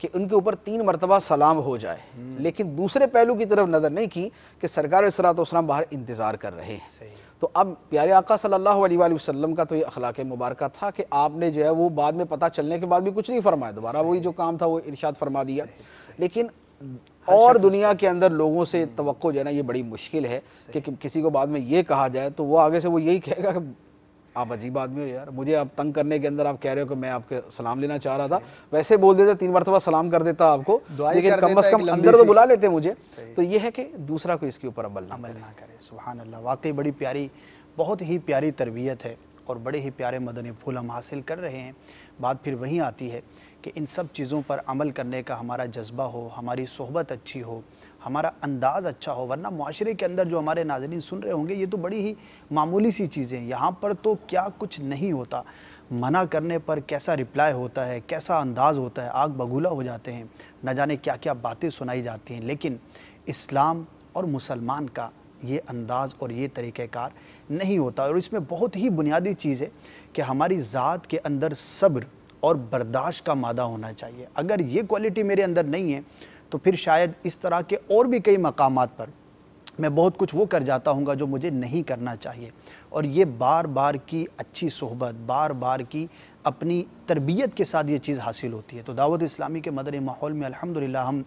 Speaker 3: کہ ان کے اوپر 3 مرتبہ سلام ہو جائے، لیکن دوسرے پہلو کی طرف نظر نہیں کی کہ سرکار علیہ الصلوۃ والسلام باہر انتظار کر رہے ہیں. تو اب پیارے آقا صلی اللہ علیہ وآلہ وسلم کا تو یہ اخلاق مبارکہ تھا کہ آپ نے جو ہے وہ بعد میں پتہ چلنے کے بعد بھی کچھ نہیں فرمایا، دوبارہ وہی جو کام تھا وہ ارشاد فرما دیا. لیکن اور دنیا کے اندر لوگوں سے توقع جو ہے نا یہ بڑی مشکل ہے کہ کسی کو بعد میں یہ کہا جائے تو وہ آگے سے وہ یہی کہے گا کہ آپ عجیب آدمی ہو یار، مجھے آپ تنگ کرنے کے اندر آپ کہہ رہے ہو کہ میں آپ کے سلام لینا چاہ رہا تھا، ویسے بول دیتے 3 مرتبہ سلام کر دیتا آپ کو، لیکن کم از کم اندر تو بلا لیتے مجھے. تو یہ ہے کہ دوسرا کوئی اس کے اوپر عمل نہ
Speaker 2: کرے. سبحان اللہ. واقعی بڑی پیاری، بہت ہی پیاری تربیت ہے اور بڑے ہی پیارے مدنی پھول ہم حاصل کر رہے ہیں. بات پھر وہیں آتی ہے کہ ان سب چیزوں پر عمل کرنے کا ہمارا جذبہ ہو، ہماری صحبت اچھی ہو، ہمارا انداز اچھا ہو. ورنہ معاشرے کے اندر جو ہمارے ناظرین سن رہے ہوں گے یہ تو بڑی ہی معمولی سی چیزیں ہیں، یہاں پر تو کیا کچھ نہیں ہوتا. منع کرنے پر کیسا رپلائی ہوتا ہے، کیسا انداز ہوتا ہے، آگ بگولا ہو جاتے ہیں، نہ جانے کیا کیا باتیں سنائی جاتی ہیں. لیکن اسلام اور مسلمان کا یہ انداز اور یہ طریقہ کار نہیں ہوتا. اور اس میں بہت ہی بنیادی چیز ہے کہ ہماری ذات کے اندر صبر اور برداشت کا مادہ ہونا چاہیے. اگر یہ کوالٹی میرے اندر نہیں ہے تو پھر شاید اس طرح کے اور بھی کئی مقامات پر میں بہت کچھ وہ کر جاتا ہوں گا جو مجھے نہیں کرنا چاہیے. اور یہ بار بار کی اچھی صحبت، بار بار کی اپنی تربیت کے ساتھ یہ چیز حاصل ہوتی ہے. تو دعوت اسلامی کے مدنی ماحول میں الحمدللہ ہم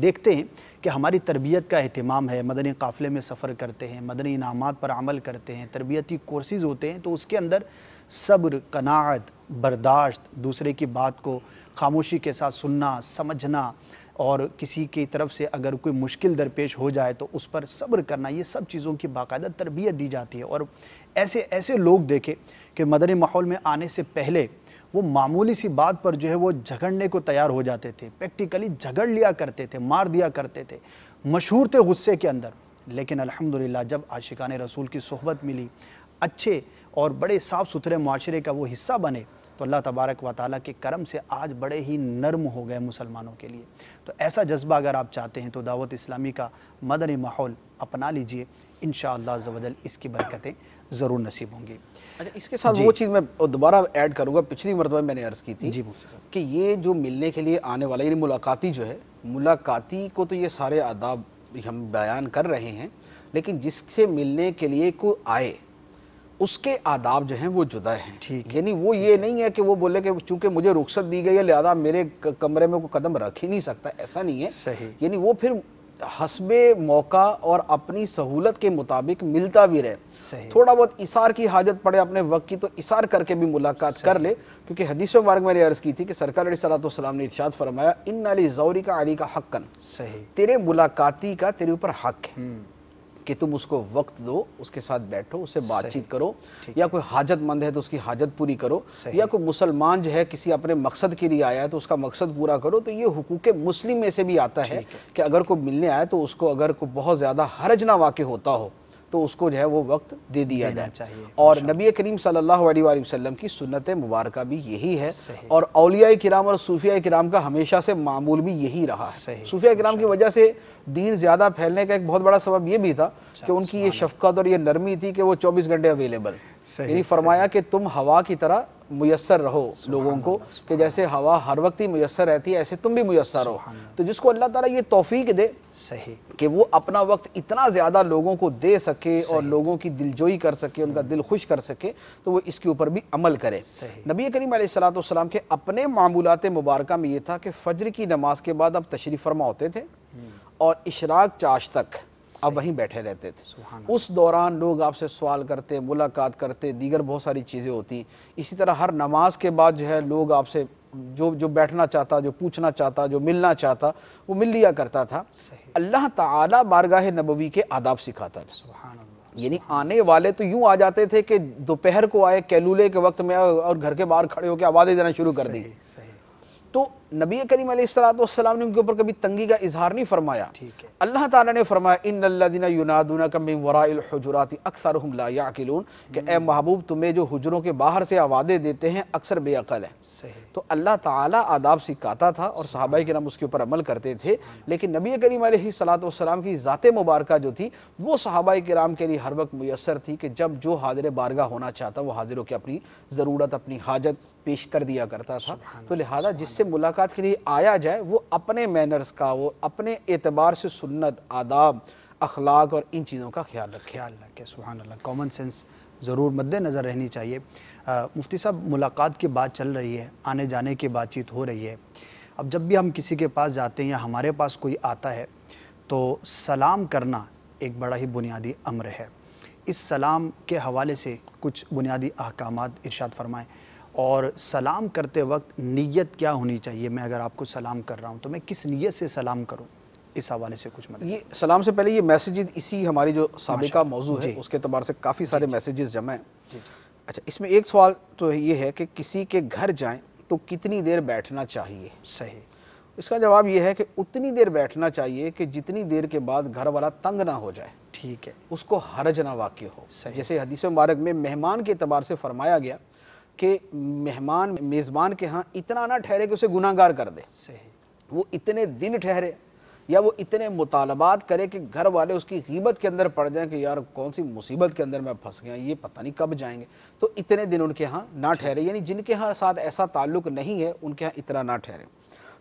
Speaker 2: دیکھتے ہیں کہ ہماری تربیت کا اہتمام ہے. مدنی قافلے میں سفر کرتے ہیں، مدنی انعامات پر عمل کرتے ہیں، تربیتی کورسز ہوتے ہیں، تو اس کے اندر صبر، قناعت، برداشت، دوسرے کی بات کو خاموشی کے ساتھ سننا، سمجھنا، اور کسی کی طرف سے اگر کوئی مشکل درپیش ہو جائے تو اس پر صبر کرنا، یہ سب چیزوں کی باقاعدہ تربیت دی جاتی ہے. اور ایسے لوگ دیکھے کہ مدنی ماحول میں آنے سے پہلے وہ معمولی سی بات پر جو ہے وہ جھگڑنے کو تیار ہو جاتے تھے، پریکٹیکلی جھگڑ لیا کرتے تھے، مار دیا کرتے تھے، مشہور تھے غصے کے اندر. لیکن الحمدللہ جب عاشقان رسول کی صحبت ملی، اچھے اور بڑے صاف ستھرے معاشرے کا وہ حصہ بنے، تو اللہ تبارک و تعالیٰ کے کرم سے آج بڑے ہی نرم ہو گئے مسلمانوں کے لیے. تو ایسا جذبہ اگر آپ چاہتے ہیں تو دعوت اسلامی کا مدنی ماحول اپنا لیجئے، انشاءاللہ عز و جل اس کی برکتیں ضرور نصیب ہوں گی.
Speaker 3: اچھا، اس کے ساتھ وہ چیز میں دوبارہ ایڈ کروں گا، پچھلی مرتبہ میں نے عرض کی تھی کہ یہ جو ملنے کے لیے آنے والا یعنی ملاقاتی جو ہے، ملاقاتی کو تو یہ سارے آداب ہم بیان کر رہے ہیں، لیکن جس سے ملنے کے لیے کوئی آئے اس کے آداب جو ہیں وہ جدا ہیں. یعنی وہ یہ نہیں ہے کہ وہ بولے کہ چونکہ مجھے رخصت دی گئی ہے لہذا میرے کمرے میں کوئی قدم رکھ ہی نہیں سکتا، ایسا نہیں ہے.
Speaker 2: صحیح.
Speaker 3: یعنی وہ پھر حسب موقع اور اپنی سہولت کے مطابق ملتا بھی رہے. تھوڑا بہت اثار کی حاجت پڑے اپنے وقت کی تو اثار کر کے بھی ملاقات کر لے، کیونکہ حدیث مبارک میں نے عرض کی تھی کہ سرکار علیہ الصلوۃ والسلام نے ارشاد فرمایا ان لزورک علیک حقا، تیرے ملاقاتی کا تیرے اوپر حق ہے کہ تم اس کو وقت دو، اس کے ساتھ بیٹھو، اس سے بات چیت کرو، یا کوئی حاجت مند ہے تو اس کی حاجت پوری کرو، یا کوئی مسلمان جو ہے کسی اپنے مقصد کے لیے آیا ہے تو اس کا مقصد پورا کرو. تو یہ حقوق مسلم میں سے بھی آتا ہے کہ اگر کوئی ملنے آئے تو اس کو اگر کوئی بہت زیادہ حرج نہ واقع ہوتا ہو تو اس کو جو ہے وہ وقت دے دیا جائے. اور نبی کریم صلی اللہ علیہ وآلہ وسلم کی سنت مبارکہ بھی یہی ہے، اور اولیاء کرام اور صوفیاء کرام کا ہمیشہ سے معمول بھی یہی رہا ہے. صوفیاء کرام کی وجہ سے دین زیادہ پھیلنے کا ایک بہت بڑا سبب یہ بھی تھا کہ ان کی یہ شفقت اور یہ نرمی تھی کہ وہ 24 گھنٹے اویلیبل. یعنی فرمایا کہ تم ہوا کی طرح میسر رہو لوگوں کو، کہ جیسے ہوا ہر وقت ہی میسر رہتی ہے ایسے تم بھی میسر ہو. تو جس کو اللہ تعالیٰ یہ توفیق دے کہ وہ اپنا وقت اتنا زیادہ لوگوں کو دے سکے اور لوگوں کی دلجوئی کر سکے، ان کا دل خوش کر سکے، تو وہ اس کے اوپر بھی عمل کرے. نبی کریم علیہ الصلوۃ والسلام کے اپنے معمولات مبارکہ میں یہ تھا کہ فجر کی نماز کے بعد اب تشریف فرما ہوتے تھے اور اشراق چاش تک آپ وہیں بیٹھے رہتے تھے. اس دوران لوگ آپ سے سوال کرتے, ملاقات کرتے, دیگر بہت ساری چیزیں ہوتی. اسی طرح ہر نماز کے بعد جو ہے لوگ آپ سے جو بیٹھنا چاہتا, جو پوچھنا چاہتا, جو ملنا چاہتا, وہ مل لیا کرتا تھا. اللہ تعالیٰ بارگاہ نبوی کے آداب سکھاتا تھا.
Speaker 2: سبحان اللہ.
Speaker 3: یعنی آنے والے تو یوں آ جاتے تھے کہ دوپہر کو آئے, کیلولے کے وقت میں, اور گھر کے باہر کھڑے ہو کے آوازیں دینا شروع کر دی. تو نبی کریم علیہ السلام نے ان کے اوپر کبھی تنگی کا اظہار نہیں فرمایا. اللہ تعالیٰ نے فرمایا ان الذین ینادونک من وراء الحجرات اکثرهم لا یعقلون, کہ اے محبوب تمہیں جو حجروں کے باہر سے آوازیں دیتے ہیں اکثر بے عقل ہیں. تو اللہ تعالیٰ آداب سکھاتا تھا اور صحابہ کرام اس کے اوپر عمل کرتے تھے. لیکن نبی کریم علیہ السلام کی ذات مبارکہ جو تھی وہ صحابہ کرام کے لیے ہر وقت میسر تھی کہ جب جو حاضر بارگاہ ہونا چاہتا وہ حاضر ہو کے اپنی ضرورت, اپنی حاجت پیش کر دیا کرتا تھا. تو لہذا جس سے ملاقات کے لیے آیا جائے وہ اپنے مینرز کا, وہ اپنے اعتبار سے سنت, آداب, اخلاق اور ان چیزوں کا خیال رکھے.
Speaker 2: سبحان اللہ. کامن سینس ضرور مد نظر رہنی چاہیے. مفتی صاحب, ملاقات کی بات چل رہی ہے, آنے جانے کی بات چیت ہو رہی ہے. اب جب بھی ہم کسی کے پاس جاتے ہیں یا ہمارے پاس کوئی آتا ہے تو سلام کرنا ایک بڑا ہی بنیادی امر ہے. اس سلام کے حوالے سے کچھ بنیادی احکامات ارشاد فرمائیں, اور سلام کرتے وقت نیت کیا ہونی چاہیے. میں اگر آپ کو سلام کر رہا ہوں تو میں کس نیت سے سلام کروں, اس حوالے سے کچھ مطلب.
Speaker 3: یہ سلام سے پہلے یہ میسیجز اسی ہماری جو سابقہ موضوع ہے اس کے اعتبار سے کافی سارے میسیجز جمع ہیں. اچھا, اس میں ایک سوال تو یہ ہے کہ کسی کے گھر جائیں تو کتنی دیر بیٹھنا چاہیے.
Speaker 2: صحیح.
Speaker 3: اس کا جواب یہ ہے کہ اتنی دیر بیٹھنا چاہیے کہ جتنی دیر کے بعد گھر والا تنگ نہ ہو جائے.
Speaker 2: ٹھیک ہے.
Speaker 3: اس کو حرج نہ واقع ہو. جیسے حدیث مبارک میں مہمان کے اعتبار سے فرمایا گیا کہ مہمان میزبان کے ہاں اتنا نہ ٹھہرے کہ اسے گناہ گار کر دے.
Speaker 2: صحیح.
Speaker 3: وہ اتنے دن ٹھہرے یا وہ اتنے مطالبات کرے کہ گھر والے اس کی غیبت کے اندر پڑ جائیں کہ یار کون سی مصیبت کے اندر میں پھنس گیا, یہ پتہ نہیں کب جائیں گے. تو اتنے دن ان کے ہاں نہ ٹھہرے, یعنی جن کے ہاں ساتھ ایسا تعلق نہیں ہے ان کے ہاں اتنا نہ ٹھہرے.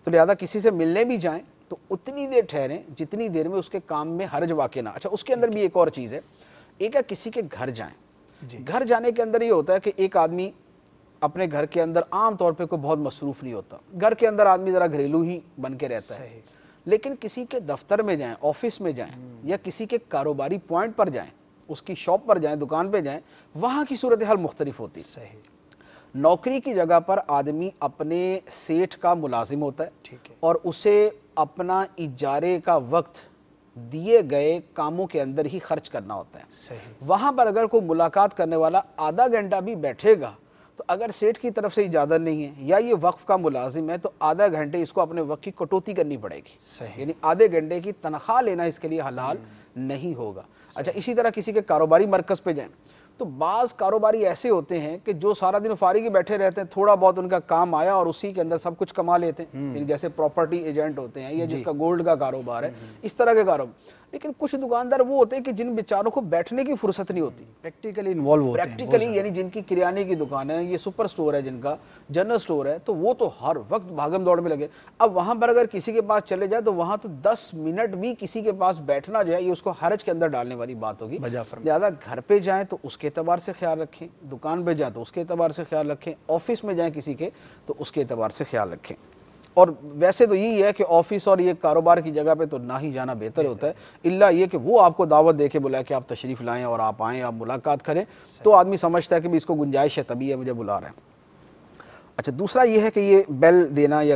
Speaker 3: تو لہذا کسی سے ملنے بھی جائیں تو اتنی دیر ٹھہریں جتنی دیر میں اس کے کام میں حرج واقع نہ. اچھا, اس کے اندر بھی ایک اور چیز ہے. ایک ہے کسی کے گھر جائیں. گھر جانے کے اندر یہ ہوتا ہے کہ ایک آدمی اپنے گھر کے اندر عام طور پہ کوئی بہت مصروف نہیں ہوتا. گھر کے اندر آدمی ذرا گھریلو ہی بن کے رہتا ہے. لیکن کسی کے دفتر میں جائیں, آفس میں جائیں, یا کسی کے کاروباری پوائنٹ پر جائیں, اس کی شاپ پر جائیں, دکان پہ جائیں, وہاں کی صورتحال مختلف ہوتی ہے. نوکری کی جگہ پر آدمی اپنے سیٹھ کا ملازم ہوتا ہے اور اسے اپنا اجارے کا وقت دیے گئے کاموں کے اندر ہی خرچ کرنا ہوتا ہے. وہاں پر اگر کوئی ملاقات کرنے والا آدھا گھنٹہ بھی بیٹھے گا تو اگر سیٹھ کی طرف سے اجازت نہیں ہے یا یہ وقف کا ملازم ہے تو آدھا گھنٹے اس کو اپنے وقت کی کٹوتی کرنی پڑے گی. یعنی آدھے گھنٹے کی تنخواہ لینا اس کے لیے حلال نہیں ہوگا. اچھا, اسی طرح کسی کے کاروباری مرکز پہ جائیں تو بعض کاروباری ایسے ہوتے ہیں کہ جو سارا دن فارغ ہی بیٹھے رہتے ہیں, تھوڑا بہت ان کا کام آیا اور اسی کے اندر سب کچھ کما لیتے ہیں. یعنی جیسے پراپرٹی ایجنٹ ہوتے ہیں یا جس کا گولڈ کا کاروبار ہے, اس طرح کے کاروبار. لیکن کچھ دکاندار وہ ہوتے ہیں کہ جن بیچاروں کو بیٹھنے کی فرصت نہیں ہوتی,
Speaker 2: پریکٹیکلی انوالو ہوتے ہیں.
Speaker 3: پریکٹیکلی یعنی جن کی کریانے کی دکان ہے, یہ سپر سٹور ہے, جن کا جنرل سٹور ہے, تو وہ تو ہر وقت بھاگم دوڑ میں لگے. اب وہاں پر اگر کسی کے پاس چلے جائے تو وہاں تو 10 منٹ بھی کسی کے پاس بیٹھنا جو ہے یہ اس کو حرج کے اندر ڈالنے والی بات ہوگی. زیادہ گھر پہ جائیں تو اس کے اعتبار سے خیال رکھیں, دکان پہ جائیں تو اس کے اعتبار سے خیال رکھیں, آفس میں جائیں کسی کے تو اس کے اعتبار سے خیال رکھیں. اور ویسے تو یہی ہے کہ آفس اور یہ کاروبار کی جگہ پہ تو نہ ہی جانا بہتر ہوتا ہے, الا یہ کہ وہ آپ کو دعوت دے کے بلائے کہ آپ تشریف لائیں اور آپ آئیں, آپ ملاقات کریں, تو آدمی سمجھتا ہے کہ اس کو گنجائش ہے تبھی ہے مجھے بلا رہے ہیں. اچھا, دوسرا یہ ہے کہ یہ بیل دینا یا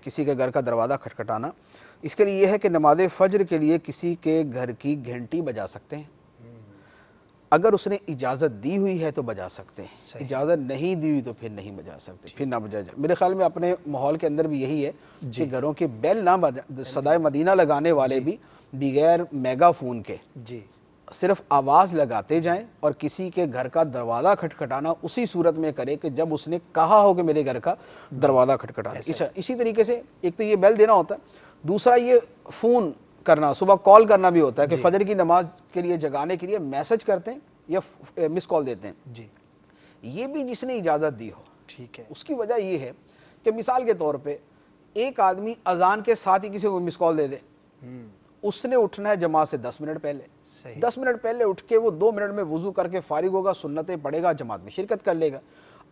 Speaker 3: کسی کے گھر کا دروازہ کھٹکھٹانا, اس کے لیے یہ ہے کہ نماز فجر کے لیے کسی کے گھر کی گھنٹی بجا سکتے ہیں. اگر اس نے اجازت دی ہوئی ہے تو بجا سکتے ہیں, اجازت نہیں دی ہوئی تو پھر نہیں بجا سکتے, پھر نہ بجا جائے. میرے خیال میں اپنے ماحول کے اندر بھی یہی ہے کہ گھروں کے بیل نہ بجا, صدائے مدینہ لگانے والے بھی بغیر میگا فون کے صرف آواز لگاتے جائیں اور کسی کے گھر کا دروازہ کھٹکھٹانا اسی صورت میں کرے کہ جب اس نے کہا ہو کہ میرے گھر کا دروازہ کھٹکھٹا دے. اسی طریقے سے ایک تو یہ بیل دینا ہوتا ہے, دوسرا یہ فون کرنا, صبح کال کرنا بھی ہوتا ہے کہ فجر کی نماز کے لیے جگانے کے لیے میسج کرتے ہیں یا مس کال دیتے ہیں. یہ بھی جس نے اجازت دی ہو. ٹھیک ہے, اس کی وجہ یہ ہے کہ مثال کے طور پہ ایک آدمی اذان کے ساتھ ہی کسی کو مس کال دے دے, اس نے اٹھنا ہے جماعت سے 10 منٹ پہلے, 10 منٹ پہلے اٹھ کے وہ 2 منٹ میں وضو کر کے فارغ ہوگا, سنتیں پڑھے گا, جماعت میں شرکت کر لے گا.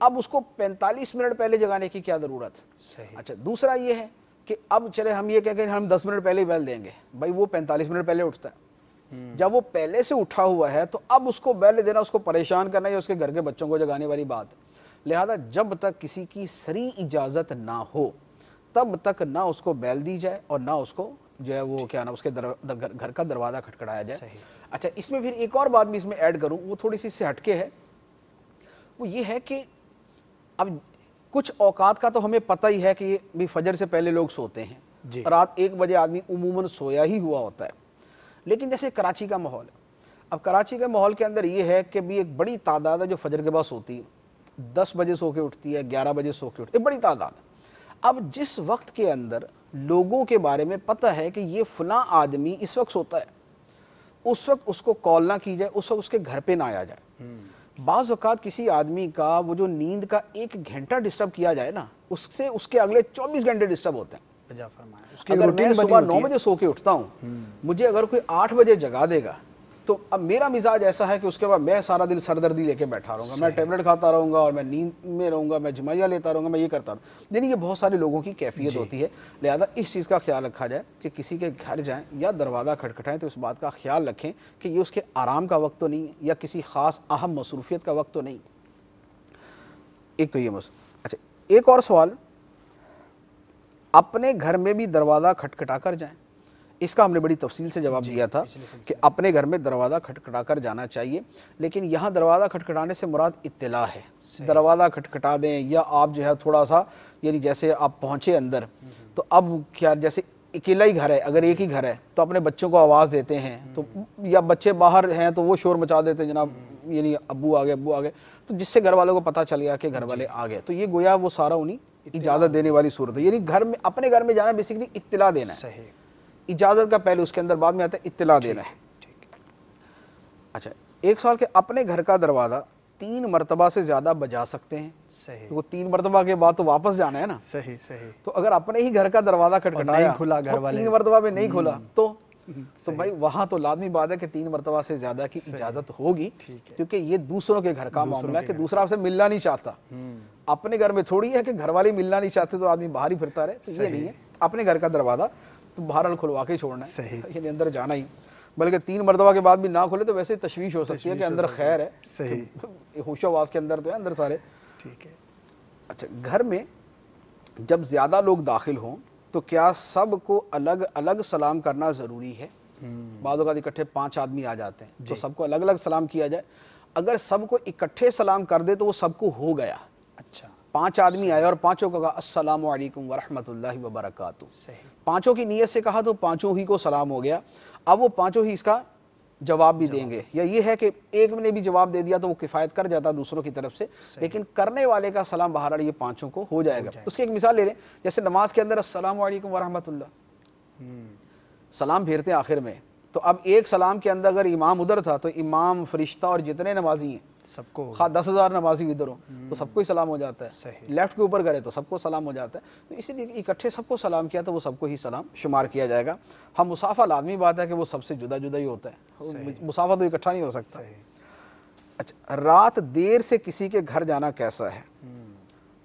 Speaker 3: اب اس کو 45 منٹ پہلے جگانے کی کیا ضرورت ہے؟ اچھا, دوسرا یہ ہے کہ اب چلے ہم یہ کہیں کہ ہم 10 منٹ پہلے ہی بیل دیں گے, بھائی وہ 45 منٹ پہلے اٹھتا ہے, جب وہ پہلے سے اٹھا ہوا ہے تو اب اس کو بیل دینا، اس کو پریشان کرنا، یا اس کے گھر کے بچوں کو جگانے والی بات ہے۔ لہذا جب تک کسی کی صریح اجازت نہ ہو تب تک نہ اس کو بیل دی جائے اور نہ اس کو جو ہے وہ کیا نا اس کے گھر کا دروازہ کھٹکھٹایا جائے۔ اچھا، اس میں پھر ایک اور بات بھی اس میں ایڈ کروں، وہ تھوڑی سی اس سے ہٹ کے ہے، وہ یہ ہے کہ اب کچھ اوقات کا تو ہمیں پتہ ہی ہے کہ بھی فجر سے پہلے لوگ سوتے ہیں، رات 1 بجے آدمی عموماً سویا ہی ہوا ہوتا ہے، لیکن جیسے کراچی کا ماحول ہے، اب کراچی کے ماحول کے اندر یہ ہے کہ بھی ایک بڑی تعداد ہے جو فجر کے بعد سوتی ہے، 10 بجے سو کے اٹھتی ہے، 11 بجے سو کے اٹھتی ہے، ایک بڑی تعداد ہے۔ اب جس وقت کے اندر لوگوں کے بارے میں پتہ ہے کہ یہ فلاں آدمی اس وقت سوتا ہے، اس وقت اس کو کال نہ کی جائے، اس وقت اس کے گھر پہ نہ آیا جائے۔ بعض اوقات کسی آدمی کا وہ جو نیند کا 1 گھنٹہ ڈسٹرب کیا جائے نا، اس سے اس کے اگلے 24 گھنٹے ڈسٹرب ہوتے ہیں۔ اگر میں صبح 9 بجے سو کے اٹھتا ہوں، مجھے اگر کوئی 8 بجے جگا دے گا تو اب میرا مزاج ایسا ہے کہ اس کے بعد میں سارا دن سردردی لے کے بیٹھا رہوں گا، میں ٹیبلٹ کھاتا رہوں گا اور میں نیند میں رہوں گا، میں جمعیہ لیتا رہوں گا، میں یہ کرتا رہوں۔ یعنی یہ بہت سارے لوگوں کی کیفیت ہوتی ہے، لہذا اس چیز کا خیال رکھا جائے کہ کسی کے گھر جائیں یا دروازہ کھٹکھٹائیں تو اس بات کا خیال رکھیں کہ یہ اس کے آرام کا وقت تو نہیں ہے یا کسی خاص اہم مصروفیت کا وقت تو نہیں۔ ایک تو یہ اچھا، ایک اور سوال، اپنے گھر میں بھی دروازہ کھٹکھٹا کر جائیں، اس کا ہم نے بڑی تفصیل سے جواب دیا تھا کہ اپنے گھر میں دروازہ کھٹکھٹا کر جانا چاہیے، لیکن یہاں دروازہ کھٹکھٹانے سے مراد اطلاع ہے۔ دروازہ کھٹکھٹا دیں یا آپ جو ہے تھوڑا سا، یعنی جیسے آپ پہنچے اندر تو اب کیا، جیسے اکیلا ہی گھر ہے، اگر ایک ہی گھر ہے تو اپنے بچوں کو آواز دیتے ہیں تو، یا بچے باہر ہیں تو وہ شور مچا دیتے ہیں، جناب یعنی ابو آ گئے، تو جس سے گھر والوں کو پتہ چل گیا کہ گھر والے آ گئے، تو یہ گویا وہ سارا انہیں اجازت دینے والی صورت ہے۔ یعنی گھر میں، اپنے گھر میں جانا بیسیکلی اطلاع دینا ہے، اجازت کا پہلے اس کے اندر بعد میں آتا ہے اطلاع دینا ہے۔ اچھا، ایک سوال کہ اپنے گھر کا دروازہ 3 مرتبہ سے زیادہ بجا سکتے ہیں؟ صحیح، وہ 3 مرتبہ کے بعد تو واپس جانا ہے نا۔ صحیح، تو اگر اپنے ہی گھر کا دروازہ کھٹکھٹایا، 3 مرتبہ میں نہیں کھلا تو بھائی وہاں تو لازمی بات ہے کہ 3 مرتبہ سے زیادہ کی اجازت ہوگی، کیونکہ یہ دوسروں کے گھر کا معاملہ ہے کہ دوسرا آپ سے ملنا نہیں چاہتا۔ اپنے گھر میں تھوڑی ہے کہ گھر والے ملنا نہیں چاہتے تو آدمی باہر ہی پھرتا رہے، تو یہ نہیں ہے۔ اپنے گھر کا دروازہ تو بہرحال کھلوا کے چھوڑنا ہے، یعنی اندر جانا ہی، بلکہ 3 مرتبہ کے بعد بھی نہ کھلے تو ویسے تشویش ہو سکتی ہے کہ اندر خیر ہے، صحیح، ہوش و آواز کے اندر تو ہے اندر سارے، ٹھیک ہے۔ اچھا، گھر میں جب زیادہ لوگ داخل ہوں تو کیا سب کو الگ الگ سلام کرنا ضروری ہے؟ بعض اوقات اکٹھے 5 آدمی آ جاتے ہیں تو سب کو الگ الگ سلام کیا جائے، اگر سب کو اکٹھے سلام کر دے تو وہ سب کو ہو گیا۔ اچھا، 5 آدمی آئے اور 5 کو کہا السلام علیکم ورحمۃ اللہ وبرکاتہ، 5 کی نیت سے کہا تو 5 ہی کو سلام ہو گیا، اب وہ 5 ہی اس کا جواب بھی دیں گے، یا یہ ہے کہ ایک نے بھی جواب دے دیا تو وہ کفایت کر جاتا دوسروں کی طرف سے، لیکن کرنے والے کا سلام بہرحال یہ 5 کو ہو جائے گا۔ اس کی ایک مثال لے لیں، جیسے نماز کے اندر السلام علیکم ورحمۃ اللہ سلام پھیرتے ہیں آخر میں، تو اب ایک سلام کے اندر اگر امام ادھر تھا تو امام، فرشتہ اور جتنے نمازی ہیں سب کو، 10,000 نمازی ادھر ہو تو سب کو ہی سلام ہو جاتا ہے، لیفٹ کے اوپر کرے تو سب کو سلام ہو جاتا ہے، تو اسی لیے اکٹھے سب کو سلام کیا تو وہ سب کو ہی سلام شمار کیا جائے گا۔ ہم مصافحہ لازمی بات ہے کہ وہ سب سے جدا جدا ہی ہوتا ہے، مصافحہ تو اکٹھا نہیں ہو سکتا۔ اچھا، رات دیر سے کسی کے گھر جانا کیسا ہے؟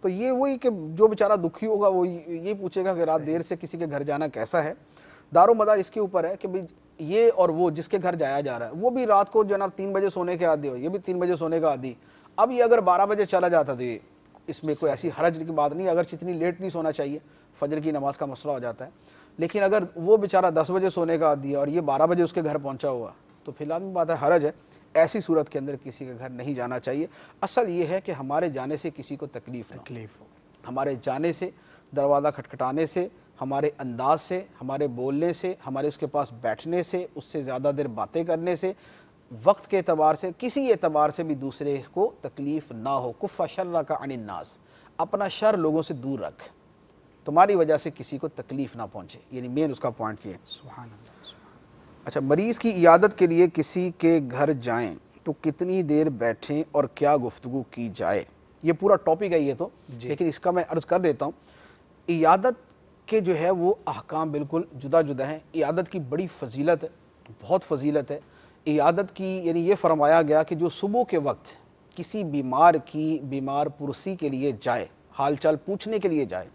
Speaker 3: تو یہ وہی کہ جو بیچارہ دکھی ہوگا وہ یہ پوچھے گا کہ رات دیر سے کسی کے گھر جانا کیسا ہے۔ دار و مدار اس کے اوپر ہے کہ بھئی یہ اور وہ جس کے گھر جایا جا رہا ہے وہ بھی رات کو جناب 3 بجے سونے کے عادی ہو، یہ بھی 3 بجے سونے کا عادی، اب یہ اگر 12 بجے چلا جاتا تو یہ اس میں کوئی ایسی حرج کی بات نہیں، اگر اتنی لیٹ نہیں سونا چاہیے، فجر کی نماز کا مسئلہ ہو جاتا ہے، لیکن اگر وہ بیچارہ 10 بجے سونے کا عادی ہے اور یہ 12 بجے اس کے گھر پہنچا ہوا تو پھر لازمی بات ہے حرج ہے، ایسی صورت کے اندر کسی کے گھر نہیں جانا چاہیے۔ اصل یہ ہے کہ ہمارے جانے سے کسی کو تکلیف ہو، ہمارے جانے سے، دروازہ کھٹکھٹانے سے، ہمارے انداز سے، ہمارے بولنے سے، ہمارے اس کے پاس بیٹھنے سے، اس سے زیادہ دیر باتیں کرنے سے، وقت کے اعتبار سے، کسی اعتبار سے بھی دوسرے کو تکلیف نہ ہو۔ کف شرک عن الناس، اپنا شر لوگوں سے دور رکھ، تمہاری وجہ سے کسی کو تکلیف نہ پہنچے، یعنی مین اس کا پوائنٹ یہ ہے۔ سبحان اللہ۔ اچھا، مریض کی عیادت کے لیے کسی کے گھر جائیں تو کتنی دیر بیٹھیں اور کیا گفتگو کی جائے؟ یہ پورا ٹاپک ہے یہ تو، لیکن اس کا میں عرض کر دیتا ہوں۔ عیادت کے جو ہے وہ احکام بالکل جدا جدا ہیں۔ عیادت کی بڑی فضیلت ہے، بہت فضیلت ہے عیادت کی، یعنی یہ فرمایا گیا کہ جو صبح کے وقت کسی بیمار کی بیمار پرسی کے لیے جائے، حال چال پوچھنے کے لیے جائے،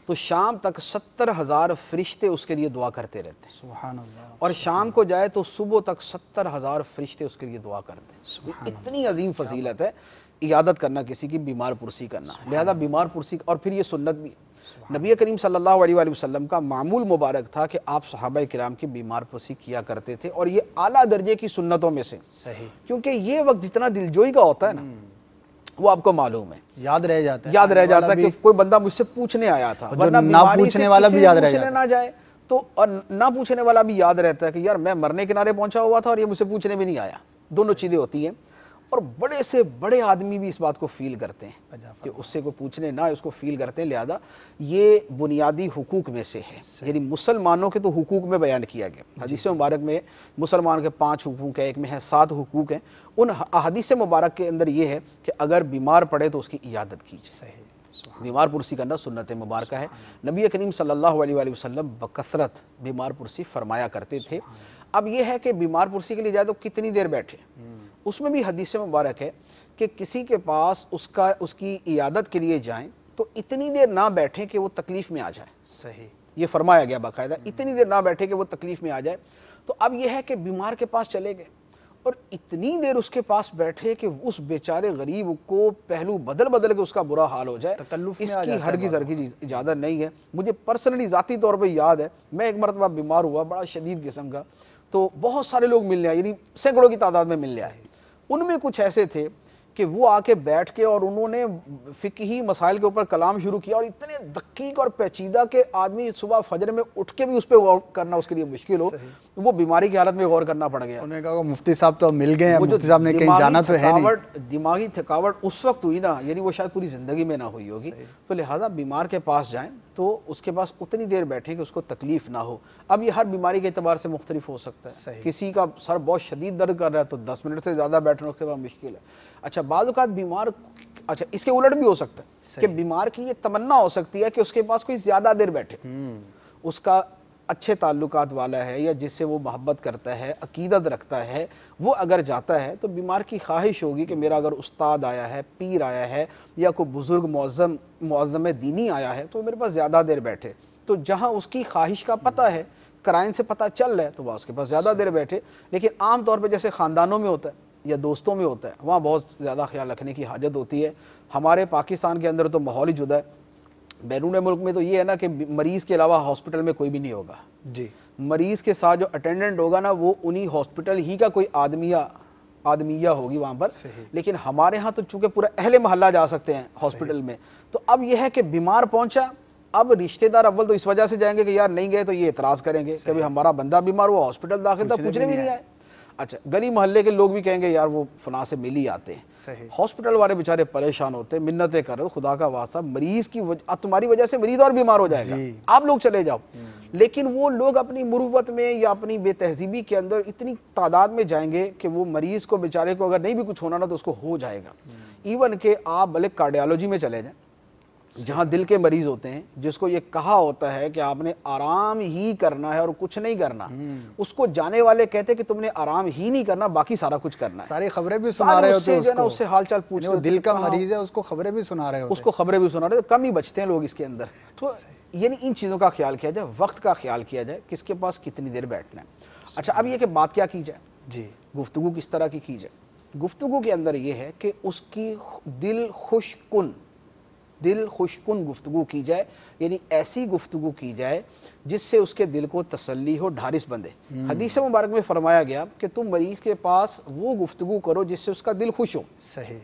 Speaker 3: تو شام تک 70,000 فرشتے اس کے لیے دعا کرتے رہتے ہیں،
Speaker 2: سبحان اللہ،
Speaker 3: اور شام کو جائے تو صبح تک 70,000 فرشتے اس کے لیے دعا کرتے ہیں۔ اتنی عظیم فضیلت ہے عیادت کرنا، کسی کی بیمار پرسی کرنا، لہذا بیمار پرسی، اور پھر یہ سنت بھی ہے۔ نبی کریم صلی اللہ علیہ وآلہ وسلم کا معمول مبارک تھا کہ آپ صحابہ کرام کی بیمار پرسی کیا کرتے تھے، اور یہ اعلیٰ درجے کی سنتوں میں سے،
Speaker 2: صحیح،
Speaker 3: کیونکہ یہ وقت جتنا دلجوئی کا ہوتا ہے نا وہ آپ کو معلوم ہے،
Speaker 2: یاد رہ جاتا ہے،
Speaker 3: یاد رہ جاتا ہے کہ کوئی بندہ مجھ سے پوچھنے آیا تھا، ورنہ
Speaker 2: نہ
Speaker 3: بیماری سے
Speaker 2: پوچھنے والا بھی یاد رہ
Speaker 3: پوچھنے نہ جائے تو، اور نہ پوچھنے والا بھی یاد رہتا ہے کہ یار میں مرنے کنارے پہنچا ہوا تھا اور یہ مجھ سے پوچھنے بھی نہیں آیا، دونوں چیزیں ہوتی ہیں۔ اور بڑے سے بڑے آدمی بھی اس بات کو فیل کرتے ہیں کہ اس سے کوئی پوچھنے نہ، اس کو فیل کرتے ہیں، لہذا یہ بنیادی حقوق میں سے ہے، یعنی مسلمانوں کے تو حقوق میں بیان کیا گیا۔ حدیث مبارک میں مسلمان کے 5 حقوق ہیں، ایک میں ہے 7 حقوق ہیں، ان حدیث مبارک کے اندر یہ ہے کہ اگر بیمار پڑے تو اس کی عیادت کیجیے،
Speaker 2: صحیح،
Speaker 3: بیمار پرسی کرنا سنت مبارکہ ہے۔ نبی کریم صلی اللہ علیہ وآلہ وسلم بکثرت بیمار پرسی فرمایا کرتے تھے۔ اب یہ ہے کہ بیمار پرسی کے لیے جائے تو کتنی دیر بیٹھے، اس میں بھی حدیث مبارک ہے کہ کسی کے پاس اس کی عیادت کے لیے جائیں تو اتنی دیر نہ بیٹھیں کہ وہ تکلیف میں آ جائے،
Speaker 2: صحیح،
Speaker 3: یہ فرمایا گیا باقاعدہ، اتنی دیر نہ بیٹھے کہ وہ تکلیف میں آ جائے۔ تو اب یہ ہے کہ بیمار کے پاس چلے گئے اور اتنی دیر اس کے پاس بیٹھے کہ اس بیچارے غریب کو پہلو بدل کے اس کا برا حال ہو جائے،
Speaker 2: تکلف میں
Speaker 3: اس
Speaker 2: آ
Speaker 3: کی
Speaker 2: جاتا ہے
Speaker 3: ہرگز اجازت نہیں ہے۔ مجھے پرسنلی ذاتی طور پہ یاد ہے، میں ایک مرتبہ بیمار ہوا بڑا شدید قسم کا، تو بہت سارے لوگ ملنے آئے، یعنی سینکڑوں کی تعداد میں ملنے آئے، ان میں کچھ ایسے تھے کہ وہ آ کے بیٹھ کے اور انہوں نے فقہی مسائل کے اوپر کلام شروع کیا، اور اتنے دقیق اور پیچیدہ کہ آدمی صبح فجر میں اٹھ کے بھی اس پہ غور کرنا اس کے لیے مشکل ہو، وہ بیماری کی حالت میں غور کرنا پڑ گیا۔
Speaker 2: انہوں نے کہا کہ مفتی صاحب تو مل گئے ہیں، مفتی صاحب نے کہیں جانا تو ہے نہیں۔
Speaker 3: دماغی تھکاوٹ اس وقت ہوئی نا، یعنی وہ شاید پوری زندگی میں نہ ہوئی ہوگی، تو لہٰذا بیمار کے پاس جائیں تو اس کے پاس اتنی دیر بیٹھیں کہ اس کو تکلیف نہ ہو۔ اب یہ ہر بیماری کے اعتبار سے مختلف ہو سکتا ہے، کسی کا سر بہت شدید درد کر رہا ہے تو 10 منٹ سے زیادہ بیٹھنا اس کے بعد مشکل ہے۔ اچھا بعض اوقات بیمار، اچھا اس کے الٹ بھی ہو سکتا ہے کہ بیمار کی یہ تمنا ہو سکتی ہے کہ اس کے پاس کوئی زیادہ دیر بیٹھے، اس کا اچھے تعلقات والا ہے یا جس سے وہ محبت کرتا ہے، عقیدت رکھتا ہے، وہ اگر جاتا ہے تو بیمار کی خواہش ہوگی کہ میرا اگر استاد آیا ہے، پیر آیا ہے یا کوئی بزرگ معظم دینی آیا ہے تو میرے پاس زیادہ دیر بیٹھے۔ تو جہاں اس کی خواہش کا پتہ ہے، قرائن سے پتہ چل رہا ہے تو وہ اس کے پاس زیادہ دیر بیٹھے۔ لیکن عام طور پہ جیسے خاندانوں میں ہوتا ہے یا دوستوں میں ہوتا ہے، وہاں بہت زیادہ خیال رکھنے کی حاجت ہوتی ہے۔ ہمارے پاکستان کے اندر تو ماحول ہی جدا ہے، بیرون ملک میں تو یہ ہے نا کہ مریض کے علاوہ ہاسپٹل میں کوئی بھی نہیں ہوگا،
Speaker 2: جی،
Speaker 3: مریض کے ساتھ جو اٹینڈنٹ ہوگا نا وہ انہی ہاسپٹل ہی کا کوئی آدمیہ ہوگی وہاں پر، لیکن ہمارے ہاں تو چونکہ پورا اہل محلہ جا سکتے ہیں ہاسپٹل میں۔ تو اب یہ ہے کہ بیمار پہنچا، اب رشتہ دار اول تو اس وجہ سے جائیں گے کہ یار نہیں گئے تو یہ اعتراض کریں گے کہ ہمارا بندہ بیمار ہوا، ہاسپٹل داخل تھا، پوچھنے بھی نہیں آئے۔ اچھا گلی محلے کے لوگ بھی کہیں گے یار وہ فلاں سے مل ہی آتے ہیں، ہاسپٹل والے بیچارے پریشان ہوتے ہیں، منتیں کر رہے ہو خدا کا واسطہ مریض کی تمہاری وجہ سے مریض اور بیمار ہو جائے گا، آپ لوگ چلے جاؤ۔ لیکن وہ لوگ اپنی مروت میں یا اپنی بے تہذیبی کے اندر اتنی تعداد میں جائیں گے کہ وہ مریض کو بیچارے کو اگر نہیں بھی کچھ ہونا نا تو اس کو ہو جائے گا۔ ایون کہ آپ بھلے کارڈیالوجی میں چلے جائیں جہاں دل کے مریض ہوتے ہیں، جس کو یہ کہا ہوتا ہے کہ آپ نے آرام ہی کرنا ہے اور کچھ نہیں کرنا، اس کو جانے والے کہتے ہیں کہ تم نے آرام ہی نہیں کرنا، باقی سارا کچھ کرنا ہے۔
Speaker 2: ساری خبریں بھی سنا رہے ہوتے ہیں
Speaker 3: اس سے حال چال پوچھ،
Speaker 2: وہ دل کا مریض ہے، اس کو خبریں بھی سنا رہے ہوتے ہیں،
Speaker 3: اس کو خبریں بھی سنا رہے ہیں، کم ہی بچتے ہیں لوگ اس کے اندر۔ تو یعنی ان چیزوں کا خیال کیا جائے، وقت کا خیال کیا جائے، کس کے پاس کتنی دیر بیٹھنا ہے۔ اچھا اب یہ کہ بات کیا کی جائے،
Speaker 2: جی،
Speaker 3: گفتگو کس طرح کی جائے۔ گفتگو کے اندر یہ ہے کہ اس کی دل خوش کن گفتگو کی جائے، یعنی ایسی گفتگو کی جائے جس سے اس کے دل کو تسلی ہو، ڈھارس بندے۔ حدیث مبارک میں فرمایا گیا کہ تم مریض کے پاس وہ گفتگو کرو جس سے اس کا دل خوش ہو،
Speaker 2: صحیح،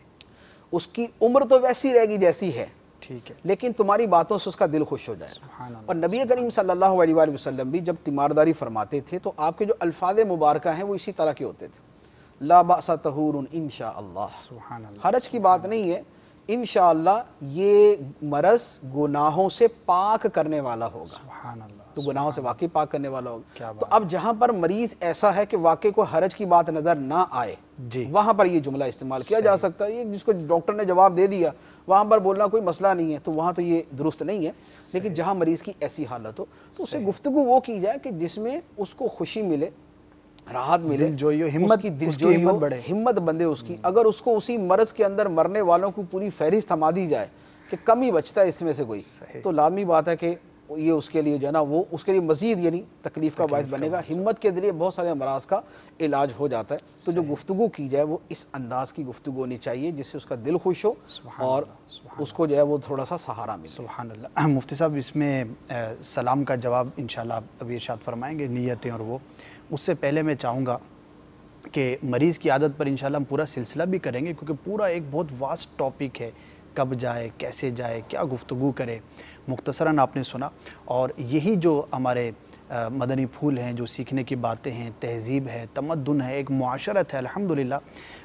Speaker 3: اس کی عمر تو ویسی رہے گی جیسی ہے،
Speaker 2: ٹھیک ہے،
Speaker 3: لیکن تمہاری باتوں سے اس کا دل خوش ہو جائے۔
Speaker 2: سبحان اللہ۔
Speaker 3: اور نبی کریم صلی اللہ علیہ وآلہ وسلم بھی جب تیمارداری فرماتے تھے تو آپ کے جو الفاظ مبارکہ ہیں وہ اسی طرح کے ہوتے تھے، لا بأس طہور انشاءاللہ،
Speaker 2: سبحان اللہ،
Speaker 3: حرج کی بات نہیں ہے، انشاءاللہ یہ مرض گناہوں سے پاک کرنے والا ہوگا،
Speaker 2: سبحان اللہ،
Speaker 3: تو گناہوں سے واقعی پاک کرنے والا ہوگا۔
Speaker 2: کیا
Speaker 3: تو اب جہاں پر مریض ایسا ہے کہ واقعی کوئی حرج کی بات نظر نہ آئے،
Speaker 2: جی،
Speaker 3: وہاں پر یہ جملہ استعمال کیا جا سکتا ہے۔ یہ جس کو ڈاکٹر نے جواب دے دیا وہاں پر بولنا کوئی مسئلہ نہیں ہے، تو وہاں تو یہ درست نہیں ہے۔ لیکن جہاں مریض کی ایسی حالت ہو تو اسے گفتگو وہ کی جائے کہ جس میں اس کو خوشی ملے، راحت ملے،
Speaker 2: دلجوئی ہو،
Speaker 3: ہمت بندے اس کی۔ اگر اس کو اسی مرض کے اندر مرنے والوں کو پوری فہرست تھما دی جائے کہ کم ہی بچتا ہے اس میں سے کوئی، تو لازمی بات ہے کہ یہ اس کے لیے جو ہے نا وہ اس کے لیے مزید یعنی تکلیف کا باعث بنے گا۔ ہمت کے ذریعے بہت سارے امراض کا علاج ہو جاتا ہے، تو جو گفتگو کی جائے وہ اس انداز کی گفتگو ہونی چاہیے جس سے اس کا دل خوش ہو اور اس کو جو ہے وہ تھوڑا سا سہارا ملے۔
Speaker 2: سبحان اللہ۔ مفتی صاحب اس میں سلام کا جواب انشاءاللہ آپ ابھی ارشاد فرمائیں گے، نیتیں اور وہ، اس سے پہلے میں چاہوں گا کہ مریض کی عادت پر انشاءاللہ ہم پورا سلسلہ بھی کریں گے، کیونکہ پورا ایک بہت واسٹ ٹاپک ہے، کب جائے، کیسے جائے، کیا گفتگو کرے، مختصراً آپ نے سنا۔ اور یہی جو ہمارے مدنی پھول ہیں، جو سیکھنے کی باتیں ہیں، تہذیب ہے، تمدن ہے، ایک معاشرت ہے، الحمدللہ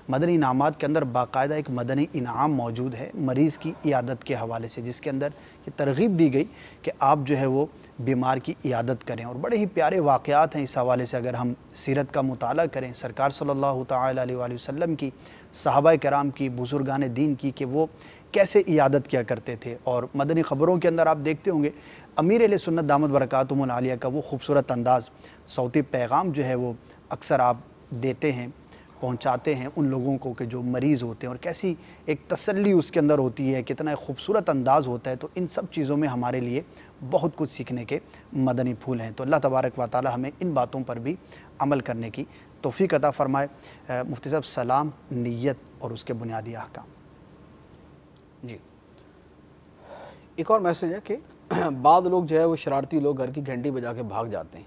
Speaker 2: مدنی انعامات کے اندر باقاعدہ ایک مدنی انعام موجود ہے مریض کی عیادت کے حوالے سے، جس کے اندر یہ ترغیب دی گئی کہ آپ جو ہے وہ بیمار کی عیادت کریں، اور بڑے ہی پیارے واقعات ہیں اس حوالے سے۔ اگر ہم سیرت کا مطالعہ کریں سرکار صلی اللہ تعالیٰ علیہ وآلہ وسلم کی، صحابہ کرام کی، بزرگان دین کی، کہ وہ کیسے عیادت کیا کرتے تھے، اور مدنی خبروں کے اندر آپ دیکھتے ہوں گے امیر اہل سنت دامت برکاتہم العالیہ کا وہ خوبصورت انداز، صوتی پیغام جو ہے وہ اکثر آپ دیتے ہیں، پہنچاتے ہیں ان لوگوں کو کہ جو مریض ہوتے ہیں، اور کیسی ایک تسلی اس کے اندر ہوتی ہے، کتنا ایک خوبصورت انداز ہوتا ہے۔ تو ان سب چیزوں میں ہمارے لیے بہت کچھ سیکھنے کے مدنی پھول ہیں، تو اللہ تبارک و تعالی ہمیں ان باتوں پر بھی عمل کرنے کی توفیق عطا فرمائے۔ مفتی صاحب، سلام، نیت اور اس کے بنیادی احکام۔
Speaker 3: جی، ایک اور میسج ہے کہ بعض لوگ جو ہے وہ شرارتی لوگ گھر کی گھنٹی بجا کے بھاگ جاتے ہیں،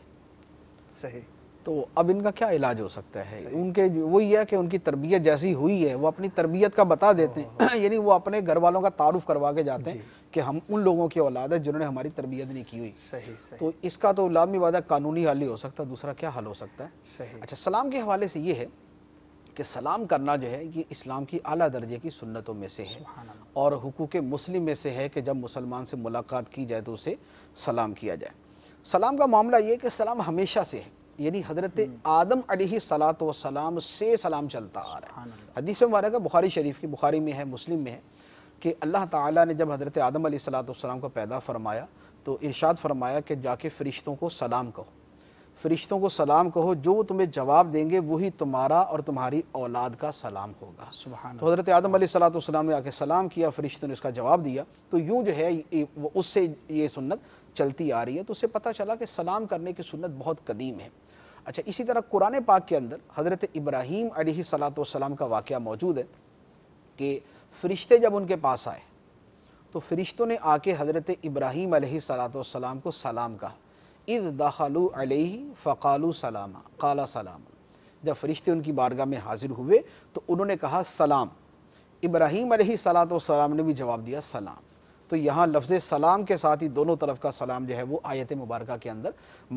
Speaker 2: صحیح،
Speaker 3: تو اب ان کا کیا علاج ہو سکتا ہے؟ ان کے وہی ہے کہ ان کی تربیت جیسی ہوئی ہے وہ اپنی تربیت کا بتا دیتے ہیں، یعنی وہ اپنے گھر والوں کا تعارف کروا کے جاتے ہیں کہ ہم ان لوگوں کی اولاد ہے جنہوں نے ہماری تربیت نہیں کی ہوئی۔
Speaker 2: صحیح،
Speaker 3: تو اس کا تو لازمی بات ہے قانونی حل ہی ہو سکتا ہے، دوسرا کیا حل ہو سکتا ہے؟
Speaker 2: صحیح۔
Speaker 3: اچھا، سلام کے حوالے سے یہ ہے کہ سلام کرنا جو ہے یہ اسلام کی اعلیٰ درجے کی سنتوں میں سے ہے، اور حقوق مسلم میں سے ہے کہ جب مسلمان سے ملاقات کی جائے تو اسے سلام کیا جائے۔ سلام کا معاملہ یہ ہے کہ سلام ہمیشہ سے ہے، یعنی حضرت آدم علیہ الصلاۃ والسلام سے سلام چلتا آ رہا ہے۔ حدیث مبارک ہے بخاری شریف کی، بخاری میں ہے، مسلم میں ہے، کہ اللہ تعالیٰ نے جب حضرت آدم علیہ الصلاۃ والسلام کو پیدا فرمایا تو ارشاد فرمایا کہ جا کے فرشتوں کو سلام کہو، فرشتوں کو سلام کہو، جو تمہیں جواب دیں گے وہی تمہارا اور تمہاری اولاد کا سلام ہوگا۔
Speaker 2: سبحان
Speaker 3: تو حضرت آدم علیہ الصلاۃ والسلام نے آ کے سلام کیا، فرشتوں نے اس کا جواب دیا، تو یوں جو ہے اس سے یہ سنت چلتی آ رہی ہے۔ تو اس سے پتہ چلا کہ سلام کرنے کی سنت بہت قدیم ہے۔ اچھا، اسی طرح قرآن پاک کے اندر حضرت ابراہیم علیہ الصلاۃ والسلام کا واقعہ موجود ہے کہ فرشتے جب ان کے پاس آئے تو فرشتوں نے آ کے حضرت ابراہیم علیہ الصلاۃ والسلام کو سلام کہا، اذ دخلوا علیہ فقالوا سلاما قال سلام۔ جب فرشتے ان کی بارگاہ میں حاضر ہوئے تو انہوں نے کہا سلام، ابراہیم علیہ الصلاۃ والسلام نے بھی جواب دیا سلام۔ تو یہاں لفظ سلام کے ساتھ ہی دونوں طرف کا سلام جو ہے وہ آیت مبارکہ کے اندر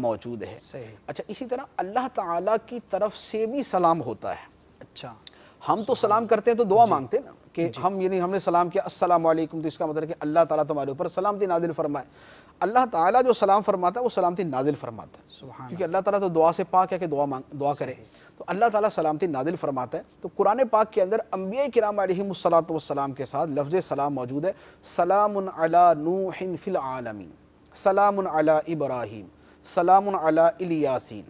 Speaker 3: موجود ہے۔
Speaker 2: صحیح۔
Speaker 3: اچھا، اسی طرح اللہ تعالیٰ کی طرف سے بھی سلام ہوتا ہے۔
Speaker 2: اچھا،
Speaker 3: ہم تو سلام کرتے ہیں تو دعا مانگتے ہیں نا کہ ہم نے سلام کیا السلام علیکم، تو اس کا مطلب ہے کہ اللہ تعالیٰ تمہارے اوپر سلامتی نازل فرمائے۔ اللہ تعالیٰ جو سلام فرماتا ہے وہ سلامتی نازل فرماتا ہے،
Speaker 2: سبحان
Speaker 3: کیونکہ اللہ تعالیٰ تو دعا سے پاک ہے کہ دعا کرے، تو اللہ تعالیٰ سلامتی نازل فرماتا ہے۔ تو قرآن پاک کے اندر انبیاء کرام علیہم الصلاۃ والسلام کے ساتھ لفظ سلام موجود ہے، سلام علی نوح فی العالمین، سلام علی ابراہیم، سلام علی الیاسین۔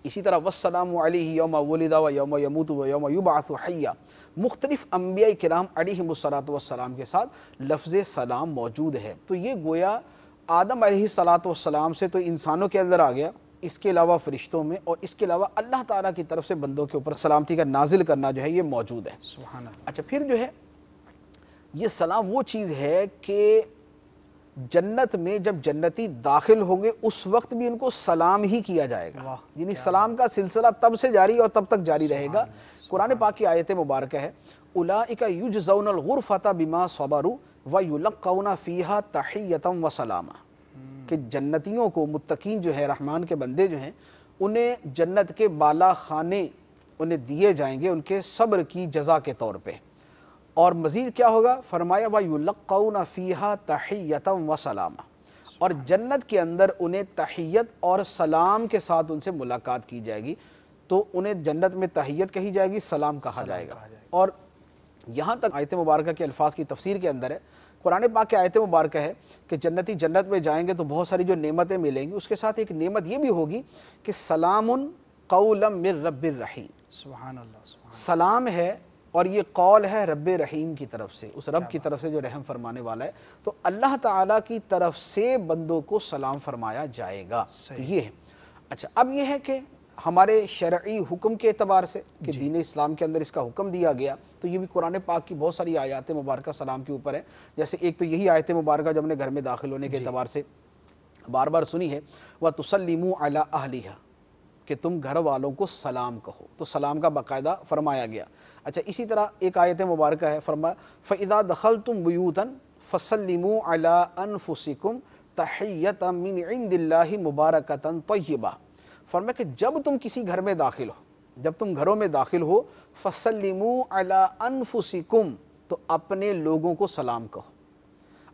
Speaker 3: اسی طرح والسلام علیہ یوم ولد و یوم یموت و یوم یبعث حیا۔ مختلف انبیاء کرام علیہم الصلاۃ والسلام کے ساتھ لفظ سلام موجود ہے۔ تو یہ گویا آدم علیہ الصلاۃ والسلام سے تو انسانوں کے اندر آ گیا، اس کے علاوہ فرشتوں میں، اور اس کے علاوہ اللہ تعالیٰ کی طرف سے بندوں کے اوپر سلامتی کا نازل کرنا جو ہے یہ موجود ہے۔
Speaker 2: سبحان اللہ۔
Speaker 3: اچھا، پھر جو ہے یہ سلام وہ چیز ہے کہ جنت میں جب جنتی داخل ہوں گے اس وقت بھی ان کو سلام ہی کیا جائے گا، یعنی سلام کا سلسلہ تب سے جاری اور تب تک جاری رہے گا۔ قرآن پاک کی آیت مبارکہ ہے اولئک یجزون الغرفۃ بما صبروا ویلقون فیہا تحیۃ وسلاما، کہ جنتیوں کو، متقین جو ہے، رحمان کے بندے جو ہیں، انہیں جنت کے بالا خانے انہیں دیے جائیں گے ان کے صبر کی جزا کے طور پہ۔ اور مزید کیا ہوگا؟ فرمایا وَيُلَقَّوْنَ فِيهَا تَحِيَّةً وَسَلَامًا، اور جنت کے اندر انہیں تحیت اور سلام کے ساتھ ان سے ملاقات کی جائے گی۔ تو انہیں جنت میں تحیت کہی جائے گی، سلام کہا جائے گا۔ اور یہاں تک آیت مبارکہ کے الفاظ کی تفسیر کے اندر ہے، قرآن پاک کے آیت مبارکہ ہے کہ جنتی جنت میں جائیں گے تو بہت ساری جو نعمتیں ملیں گی، اس کے ساتھ ایک نعمت یہ بھی ہوگی کہ سلام قولا من رب الرحیم۔
Speaker 2: سبحان اللہ، سبحان
Speaker 3: سلام ہے اور یہ قول ہے رب رحیم کی طرف سے، اس رب کی طرف سے جو رحم فرمانے والا ہے، تو اللہ تعالیٰ کی طرف سے بندوں کو سلام فرمایا جائے گا، یہ ہے۔ اچھا اب یہ ہے کہ ہمارے شرعی حکم کے اعتبار سے کہ دین اسلام کے اندر اس کا حکم دیا گیا، تو یہ بھی قرآن پاک کی بہت ساری آیات مبارکہ سلام کے اوپر ہے۔ جیسے ایک تو یہی آیت مبارکہ جب نے گھر میں داخل ہونے کے اعتبار سے بار بار سنی ہے، وَتُسَلِّمُوا عَلَىٰ أَهْلِهَا، کہ تم گھر والوں کو سلام کہو، تو سلام کا باقاعدہ فرمایا گیا۔ اچھا اسی طرح ایک آیت مبارکہ ہے، فرمایا فَإِذَا دَخَلْتُمْ بُيُوتًا فَسَلِّمُوا عَلَىٰ أَنفُسِكُمْ تَحِيَّةً مِّنْ عِنْدِ اللَّهِ مُبَارَكَةً طَيِّبَةً، فرمایا کہ جب تم کسی گھر میں داخل ہو، جب تم گھروں میں داخل ہو، فَسَلِّمُوا عَلَىٰ أَنفُسِكُمْ، تو اپنے لوگوں کو سلام کہو۔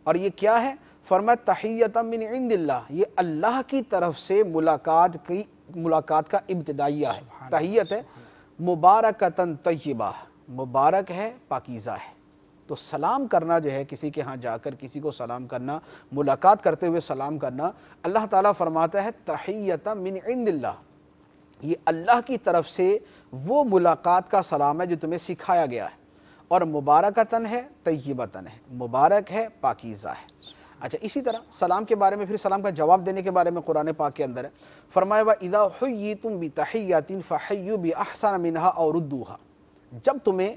Speaker 3: اور یہ کیا ہے؟ فرمایا تحیۃ من عند اللہ، یہ اللہ کی طرف سے ملاقات کا ابتدائیہ ہے۔ تحیت ہے مبارکتاً طیبہ، مبارک ہے پاکیزہ ہے۔ تو سلام کرنا جو ہے، کسی کے ہاں جا کر کسی کو سلام کرنا، ملاقات کرتے ہوئے سلام کرنا، اللہ تعالیٰ فرماتا ہے تحیۃ من عند اللہ، یہ اللہ کی طرف سے وہ ملاقات کا سلام ہے جو تمہیں سکھایا گیا ہے، اور مبارکتاً ہے، طیبتاً ہے، مبارک ہے، پاکیزہ ہے۔ اچھا اسی طرح سلام کے بارے میں، پھر سلام کا جواب دینے کے بارے میں قرآن پاک کے اندر ہے، فرمایا وَإِذَا حُيِّيتُم بِتَحِيَّةٍ فَحَيُّوا بِأَحْسَنَ مِنْهَا أَوْ رُدُّوهَا، جب تمہیں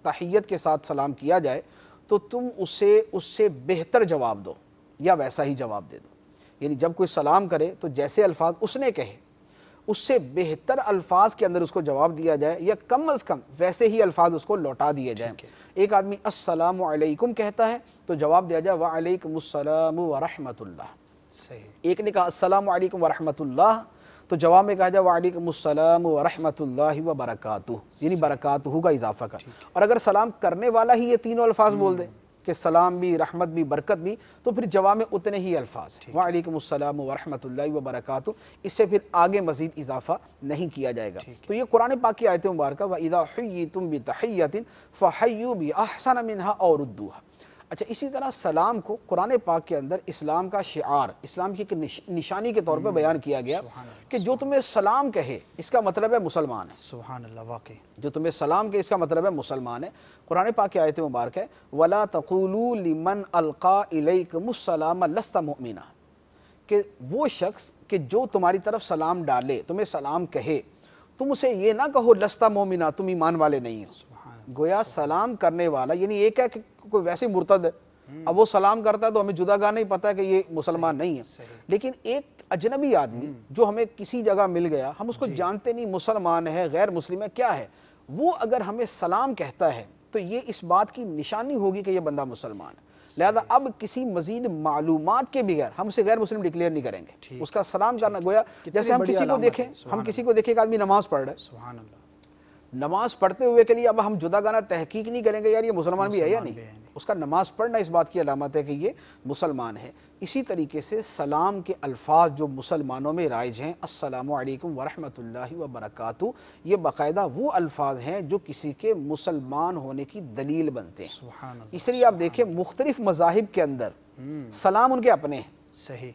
Speaker 3: تحیت کے ساتھ سلام کیا جائے تو تم اس سے بہتر جواب دو یا ویسا ہی جواب دے دو۔ یعنی جب کوئی سلام کرے تو جیسے الفاظ اس نے کہے، اس سے بہتر الفاظ کے اندر اس کو جواب دیا جائے، یا کم از کم ویسے ہی الفاظ اس کو لوٹا دیے جائیں۔ ایک آدمی السلام علیکم کہتا ہے تو جواب دیا جائے وعلیکم السلام ورحمۃ اللہ۔
Speaker 2: صحیح۔
Speaker 3: ایک نے کہا السلام علیکم ورحمۃ اللہ، تو جواب میں کہا جائے وعلیکم السلام ورحمۃ اللہ وبرکاتہ، یعنی برکاتہ کا اضافہ کر۔ اور اگر سلام کرنے والا ہی یہ تینوں الفاظ بول دے کہ سلام بھی، رحمت بھی، برکت بھی، تو پھر جواب میں اتنے ہی الفاظ ہیں، وعلیکم السلام ورحمۃ اللہ وبرکاتہ، اس سے پھر آگے مزید اضافہ نہیں کیا جائے گا۔ تو یہ قرآن پاک کی آیت مبارکہ وَإِذَا حُيِّيتُم بِتَحِيَّةٍ فَحَيُّوا بِأَحْسَنَ مِنْهَا أَوْ رُدُّوهَا۔ اچھا اسی طرح سلام کو قرآن پاک کے اندر اسلام کا شعار، اسلام کی ایک نشانی کے طور پہ بیان کیا گیا کہ جو تمہیں سلام کہے اس کا مطلب ہے مسلمان ہے۔
Speaker 2: سبحان اللہ، واقعی
Speaker 3: جو تمہیں سلام کہے اس کا مطلب ہے مسلمان ہے۔ قرآن پاک کی آیت مبارک ہے وَلَا تَقُولُوا لِمَنْ أَلْقَى إِلَيْكُمُ السَّلَامَ لَسْتَ مُؤْمِنًا، کہ وہ شخص کہ جو تمہاری طرف سلام ڈالے، تمہیں سلام کہے، تم اسے یہ نہ کہو لَسْتَ مُؤْمِنًا، تم ایمان والے نہیں ہو۔ گویا سلام کرنے والا، یعنی ایک ہے کہ کوئی ویسے مرتد ہے، اب وہ سلام کرتا ہے تو ہمیں جدا گاہ نہیں پتہ ہے کہ یہ مسلمان نہیں ہے، لیکن ایک اجنبی آدمی جو ہمیں کسی جگہ مل گیا، ہم اس کو جانتے نہیں، مسلمان ہے، غیر مسلم ہے، کیا ہے، وہ اگر ہمیں سلام کہتا ہے تو یہ اس بات کی نشانی ہوگی کہ یہ بندہ مسلمان ہے۔ لہذا اب کسی مزید معلومات کے بغیر ہم اسے غیر مسلم ڈکلیئر نہیں کریں گے، اس کا سلام کرنا گویا جیسے ہم کسی کو دیکھیں کہ آدمی نماز پڑھ رہا ہے،
Speaker 2: سبحان اللہ،
Speaker 3: نماز پڑھتے ہوئے کے لیے اب ہم جدا گانا تحقیق نہیں کریں گے یار یہ مسلمان بھی ہے یا نہیں، اس کا نماز پڑھنا اس بات کی علامت ہے کہ یہ مسلمان ہے۔ اسی طریقے سے سلام کے الفاظ جو مسلمانوں میں رائج ہیں، السلام علیکم ورحمۃ اللہ وبرکاتہ، یہ باقاعدہ وہ الفاظ ہیں جو کسی کے مسلمان ہونے کی دلیل بنتے ہیں۔
Speaker 2: سبحان اللہ،
Speaker 3: اس لیے آپ دیکھیں مختلف مذاہب کے اندر سلام ان کے اپنے ہیں،
Speaker 2: صحیح،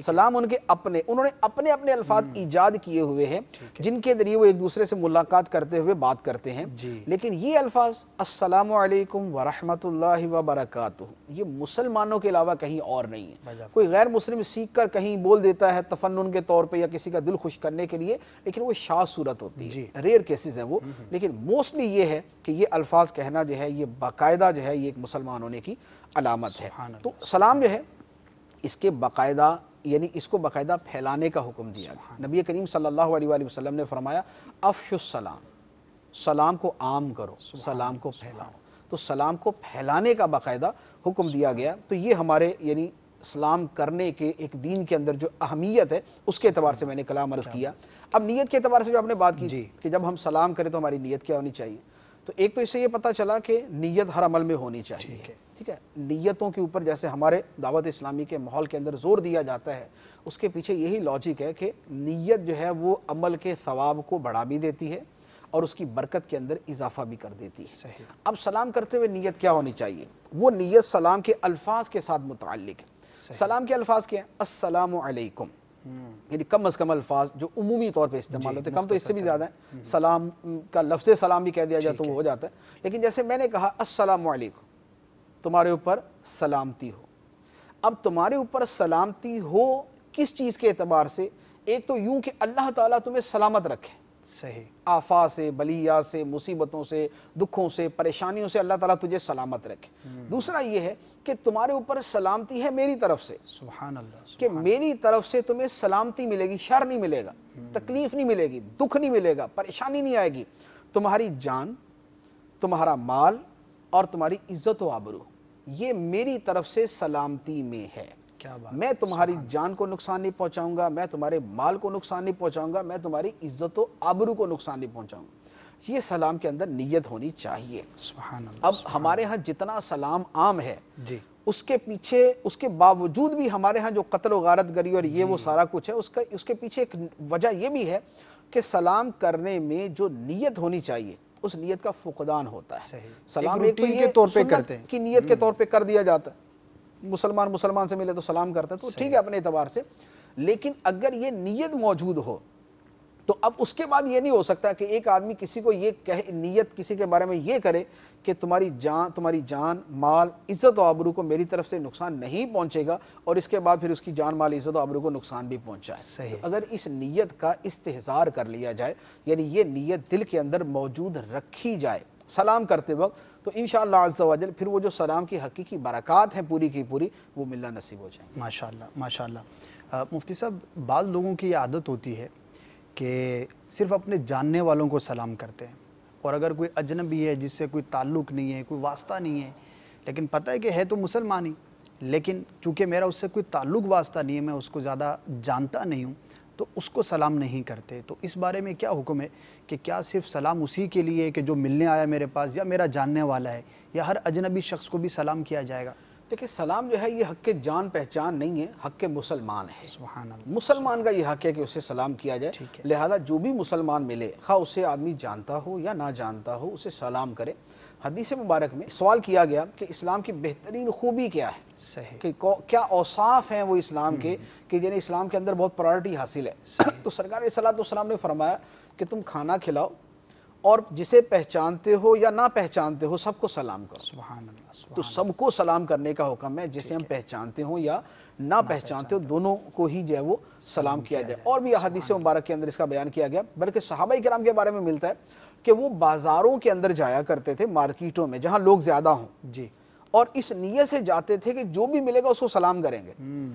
Speaker 3: سلام ان کے اپنے، انہوں نے اپنے اپنے الفاظ ایجاد کیے ہوئے ہیں جن کے ذریعے وہ ایک دوسرے سے ملاقات کرتے ہوئے بات کرتے ہیں، لیکن یہ الفاظ السلام علیکم ورحمۃ اللہ وبرکاتہ یہ مسلمانوں کے علاوہ کہیں اور نہیں ہے۔ کوئی غیر مسلم سیکھ کر کہیں بول دیتا ہے تفنن کے طور پہ یا کسی کا دل خوش کرنے کے لیے، لیکن وہ شاذ صورت ہوتی ہے، ریئر کیسز ہیں وہ، لیکن موسٹلی یہ ہے کہ یہ الفاظ کہنا جو ہے یہ باقاعدہ جو ہے یہ ایک مسلمان ہونے کی علامت ہے۔ تو سلام جو ہے اس کے باقاعدہ، یعنی اس کو باقاعدہ پھیلانے کا حکم دیا گیا۔ نبی کریم صلی اللہ علیہ وآلہ وسلم نے فرمایا افشوا السلام، سلام کو عام کرو، سلام کو پھیلاؤ، تو سلام کو پھیلانے کا باقاعدہ حکم دیا گیا۔ تو یہ ہمارے یعنی سلام کرنے کے ایک دین کے اندر جو اہمیت ہے اس کے اعتبار سے میں نے کلام عرض کیا۔ اب نیت کے اعتبار سے جو آپ نے بات کی کہ جب ہم سلام کریں تو ہماری نیت کیا ہونی چاہیے، تو ایک تو اس سے یہ پتہ چلا کہ نیت ہر عمل میں ہونی چاہیے، ٹھیک ہے، نیتوں کے اوپر جیسے ہمارے دعوت اسلامی کے ماحول کے اندر زور دیا جاتا ہے، اس کے پیچھے یہی لاجک ہے کہ نیت جو ہے وہ عمل کے ثواب کو بڑھا بھی دیتی ہے اور اس کی برکت کے اندر اضافہ بھی کر دیتی ہے۔ اب سلام کرتے ہوئے نیت کیا ہونی چاہیے؟ وہ نیت سلام کے الفاظ کے ساتھ متعلق ہے۔ سلام کے الفاظ کیا ہیں؟ السلام علیکم، یعنی کم از کم الفاظ جو عمومی طور پہ استعمال ہوتے ہیں، کم تو اس سے بھی زیادہ ہیں، سلام کا لفظ سلام بھی کہہ دیا جائے تو وہ ہو جاتا ہے، لیکن جیسے میں نے کہا السلام علیکم، تمہارے اوپر سلامتی ہو۔ اب تمہارے اوپر سلامتی ہو کس چیز کے اعتبار سے؟ ایک تو یوں کہ اللہ تعالیٰ تمہیں سلامت رکھے،
Speaker 2: صحیح،
Speaker 3: آفات سے، بلیات سے، مصیبتوں سے، دکھوں سے، پریشانیوں سے اللہ تعالیٰ تجھے سلامت رکھے۔ دوسرا یہ ہے کہ تمہارے اوپر سلامتی ہے میری طرف سے،
Speaker 2: سبحان اللہ،
Speaker 3: کہ میری طرف سے تمہیں سلامتی ملے گی، شر نہیں ملے گا، تکلیف نہیں ملے گی، دکھ نہیں ملے گا، پریشانی نہیں آئے گی۔ تمہاری جان، تمہارا مال اور تمہاری عزت و آبرو یہ میری طرف سے سلامتی میں ہے۔
Speaker 2: کیا بات،
Speaker 3: میں تمہاری جان کو نقصان نہیں پہنچاؤں گا، میں تمہارے مال کو نقصان نہیں پہنچاؤں گا، میں تمہاری عزت و آبرو کو نقصان نہیں پہنچاؤں گا۔ یہ سلام کے اندر نیت ہونی چاہیے۔
Speaker 2: سبحان اللہ۔
Speaker 3: اب ہمارے ہاں جتنا سلام عام ہے
Speaker 2: جی،
Speaker 3: اس کے پیچھے، اس کے باوجود بھی ہمارے ہاں جو قتل و غارت گری اور یہ وہ سارا کچھ ہے، اس کے پیچھے ایک وجہ یہ بھی ہے کہ سلام کرنے میں جو نیت ہونی چاہیے اس نیت کا فقدان ہوتا ہے۔
Speaker 2: صحیح،
Speaker 3: سلام
Speaker 2: ایک
Speaker 3: ایک تو
Speaker 2: روٹین
Speaker 3: یہ
Speaker 2: کے طور پہ
Speaker 3: سنت
Speaker 2: کرتے ہیں
Speaker 3: کی نیت کے طور پہ کر دیا جاتا ہے، مسلمان سے ملے تو سلام کرتا ہے تو ٹھیک ہے اپنے اعتبار سے، لیکن اگر یہ نیت موجود ہو تو اب اس کے بعد یہ نہیں ہو سکتا کہ ایک آدمی کسی کو یہ کہے، نیت کسی کے بارے میں یہ کرے کہ تمہاری جان، مال، عزت و آبرو کو میری طرف سے نقصان نہیں پہنچے گا، اور اس کے بعد پھر اس کی جان، مال، عزت و آبرو کو نقصان بھی پہنچائے۔
Speaker 2: صحیح۔
Speaker 3: اگر اس نیت کا استحضار کر لیا جائے، یعنی یہ نیت دل کے اندر موجود رکھی جائے سلام کرتے وقت، تو انشاءاللہ عز و جل پھر وہ جو سلام کی حقیقی برکات ہیں پوری کی پوری وہ ملنا نصیب ہو جائیں۔
Speaker 2: ماشاءاللہ، ماشاءاللہ۔ مفتی صاحب، بعض لوگوں کی یہ عادت ہوتی ہے کہ صرف اپنے جاننے والوں کو سلام کرتے ہیں، اور اگر کوئی اجنبی ہے جس سے کوئی تعلق نہیں ہے، کوئی واسطہ نہیں ہے، لیکن پتہ ہے کہ ہے تو مسلمان ہی، لیکن چونکہ میرا اس سے کوئی تعلق واسطہ نہیں ہے، میں اس کو زیادہ جانتا نہیں ہوں، تو اس کو سلام نہیں کرتے، تو اس بارے میں کیا حکم ہے کہ کیا صرف سلام اسی کے لیے کہ جو ملنے آیا میرے پاس یا میرا جاننے والا ہے، یا ہر اجنبی شخص کو بھی سلام کیا جائے گا؟
Speaker 3: دیکھیں سلام جو ہے یہ حق کے جان پہچان نہیں ہے، حق کے مسلمان ہے۔
Speaker 2: سبحان اللہ،
Speaker 3: مسلمان کا یہ حق ہے کہ اسے سلام کیا جائے، لہذا جو بھی مسلمان ملے، خواہ اسے آدمی جانتا ہو یا نہ جانتا ہو، اسے سلام کرے۔ حدیث مبارک میں سوال کیا گیا کہ اسلام کی بہترین خوبی کیا ہے،
Speaker 2: صحیح،
Speaker 3: کہ کیا اوصاف ہیں وہ اسلام کے کہ جنہیں اسلام کے اندر بہت پرائرٹی حاصل ہے۔ تو سرکار علیہ الصلوۃ والسلام نے فرمایا کہ تم کھانا کھلاؤ اور جسے پہچانتے ہو یا نہ پہچانتے ہو سب کو سلام کرو۔
Speaker 2: سبحان اللہ،
Speaker 3: تو سب کو سلام کرنے کا حکم ہے، جسے ہم پہچانتے ہوں یا نہ پہچانتے ہو دونوں کو ہی جو ہے وہ سلام کیا جائے۔ اور بھی احادیث مبارک کے اندر اس کا بیان کیا گیا، بلکہ صحابہ کرام کے بارے میں ملتا ہے کہ وہ بازاروں کے اندر جایا کرتے تھے، مارکیٹوں میں جہاں لوگ زیادہ ہوں،
Speaker 2: جی،
Speaker 3: اور اس نیت سے جاتے تھے کہ جو بھی ملے گا اس کو سلام کریں گے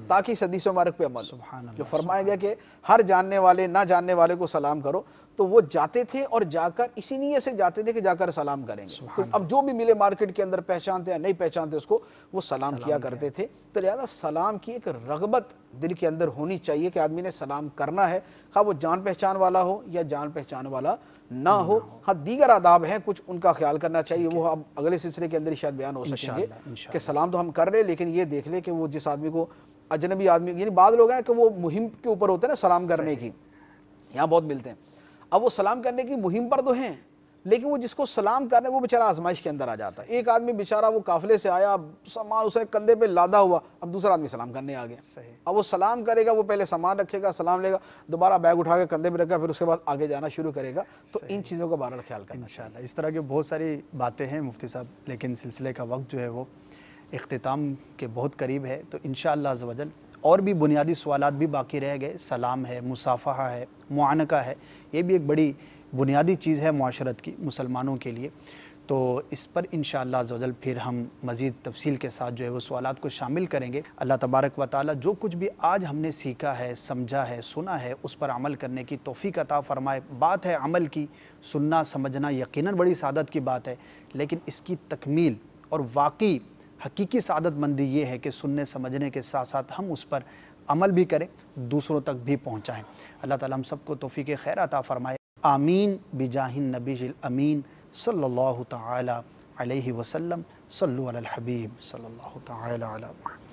Speaker 3: تاکہ اس حدیث مبارک پہ عمل ہو۔
Speaker 2: سبحان اللہ،
Speaker 3: جو فرمایا گیا کہ ہر جاننے والے نہ جاننے والے کو سلام کرو، تو وہ جاتے تھے اور جا کر اسی نیت سے جاتے تھے کہ جا کر سلام کریں گے۔ تو اب جو بھی ملے مارکیٹ کے اندر، پہچانتے ہیں نہیں پہچانتے، اس کو وہ سلام کیا کرتے تھے۔ تو لہذا سلام کی ایک رغبت دل کے اندر ہونی چاہیے کہ آدمی نے سلام کرنا ہے، خواہ وہ جان پہچان والا ہو یا جان پہچان والا نہ ہو۔ ہاں دیگر آداب ہیں کچھ، ان کا خیال کرنا چاہیے، وہ اب اگلے سلسلے کے اندر شاید بیان ہو سکیں گے کہ سلام تو ہم کر رہے، لیکن یہ دیکھ لے کہ وہ جس آدمی کو اجنبی آدمی، یعنی بعض لوگ ہیں کہ وہ مہم کے اوپر ہوتے ہیں نا سلام کرنے کی، یہاں بہت ملتے ہیں، اب وہ سلام کرنے کی مہم پر تو ہیں، لیکن وہ جس کو سلام کرنے وہ بیچارہ آزمائش کے اندر آ جاتا ہے۔ ایک آدمی بیچارہ وہ قافلے سے آیا، سامان اس نے کندھے پہ لادا ہوا، اب دوسرا آدمی سلام کرنے آ گیا، اب وہ سلام کرے گا، وہ پہلے سامان رکھے گا، سلام لے گا، دوبارہ بیگ اٹھا کے کندھے پہ رکھے گا، پھر اس کے بعد آگے جانا شروع کرے گا۔ تو ان چیزوں کا بہرحال خیال کرنا
Speaker 2: انشاءاللہ۔ اس طرح کے بہت ساری باتیں ہیں مفتی صاحب، لیکن سلسلے کا وقت جو ہے وہ اختتام کے بہت قریب ہے، تو انشاءاللہ عز و جل اور بھی بنیادی سوالات بھی باقی رہ گئے۔ سلام ہے، مصافحہ ہے، معانقہ ہے، یہ بھی ایک بڑی بنیادی چیز ہے معاشرت کی، مسلمانوں کے لیے، تو اس پر انشاءاللہ عز و جل پھر ہم مزید تفصیل کے ساتھ جو ہے وہ سوالات کو شامل کریں گے۔ اللہ تبارک و تعالی جو کچھ بھی آج ہم نے سیکھا ہے، سمجھا ہے، سنا ہے، اس پر عمل کرنے کی توفیق عطا فرمائے۔ بات ہے عمل کی، سننا سمجھنا یقیناً بڑی سعادت کی بات ہے، لیکن اس کی تکمیل اور واقعی حقیقی سعادت مندی یہ ہے کہ سننے سمجھنے کے ساتھ ساتھ ہم اس پر عمل بھی کریں، دوسروں تک بھی پہنچائیں۔ اللہ تعالی ہم سب کو توفیق خیر عطا فرمائے، آمین بجاہ النبی الامین صلی اللہ تعالی علیہ وسلم۔ صلو علی الحبیب صلی اللہ تعالی علی محمد۔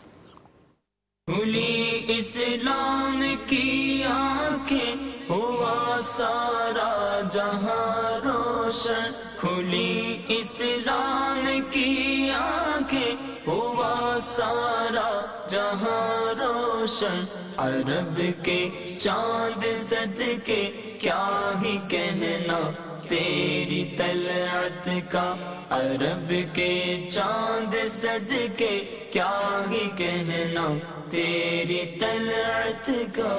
Speaker 1: کھلی اسلام کی آنکھیں، ہوا سارا جہاں روشن، کھلی اسلام کی آنکھیں، ہوا سارا جہاں روشن، عرب کے چاند صدقے کیا ہی کہنا تیری طلعت کا، عرب کے چاند صدقے کیا ہی کہنا تیری طلعت کا۔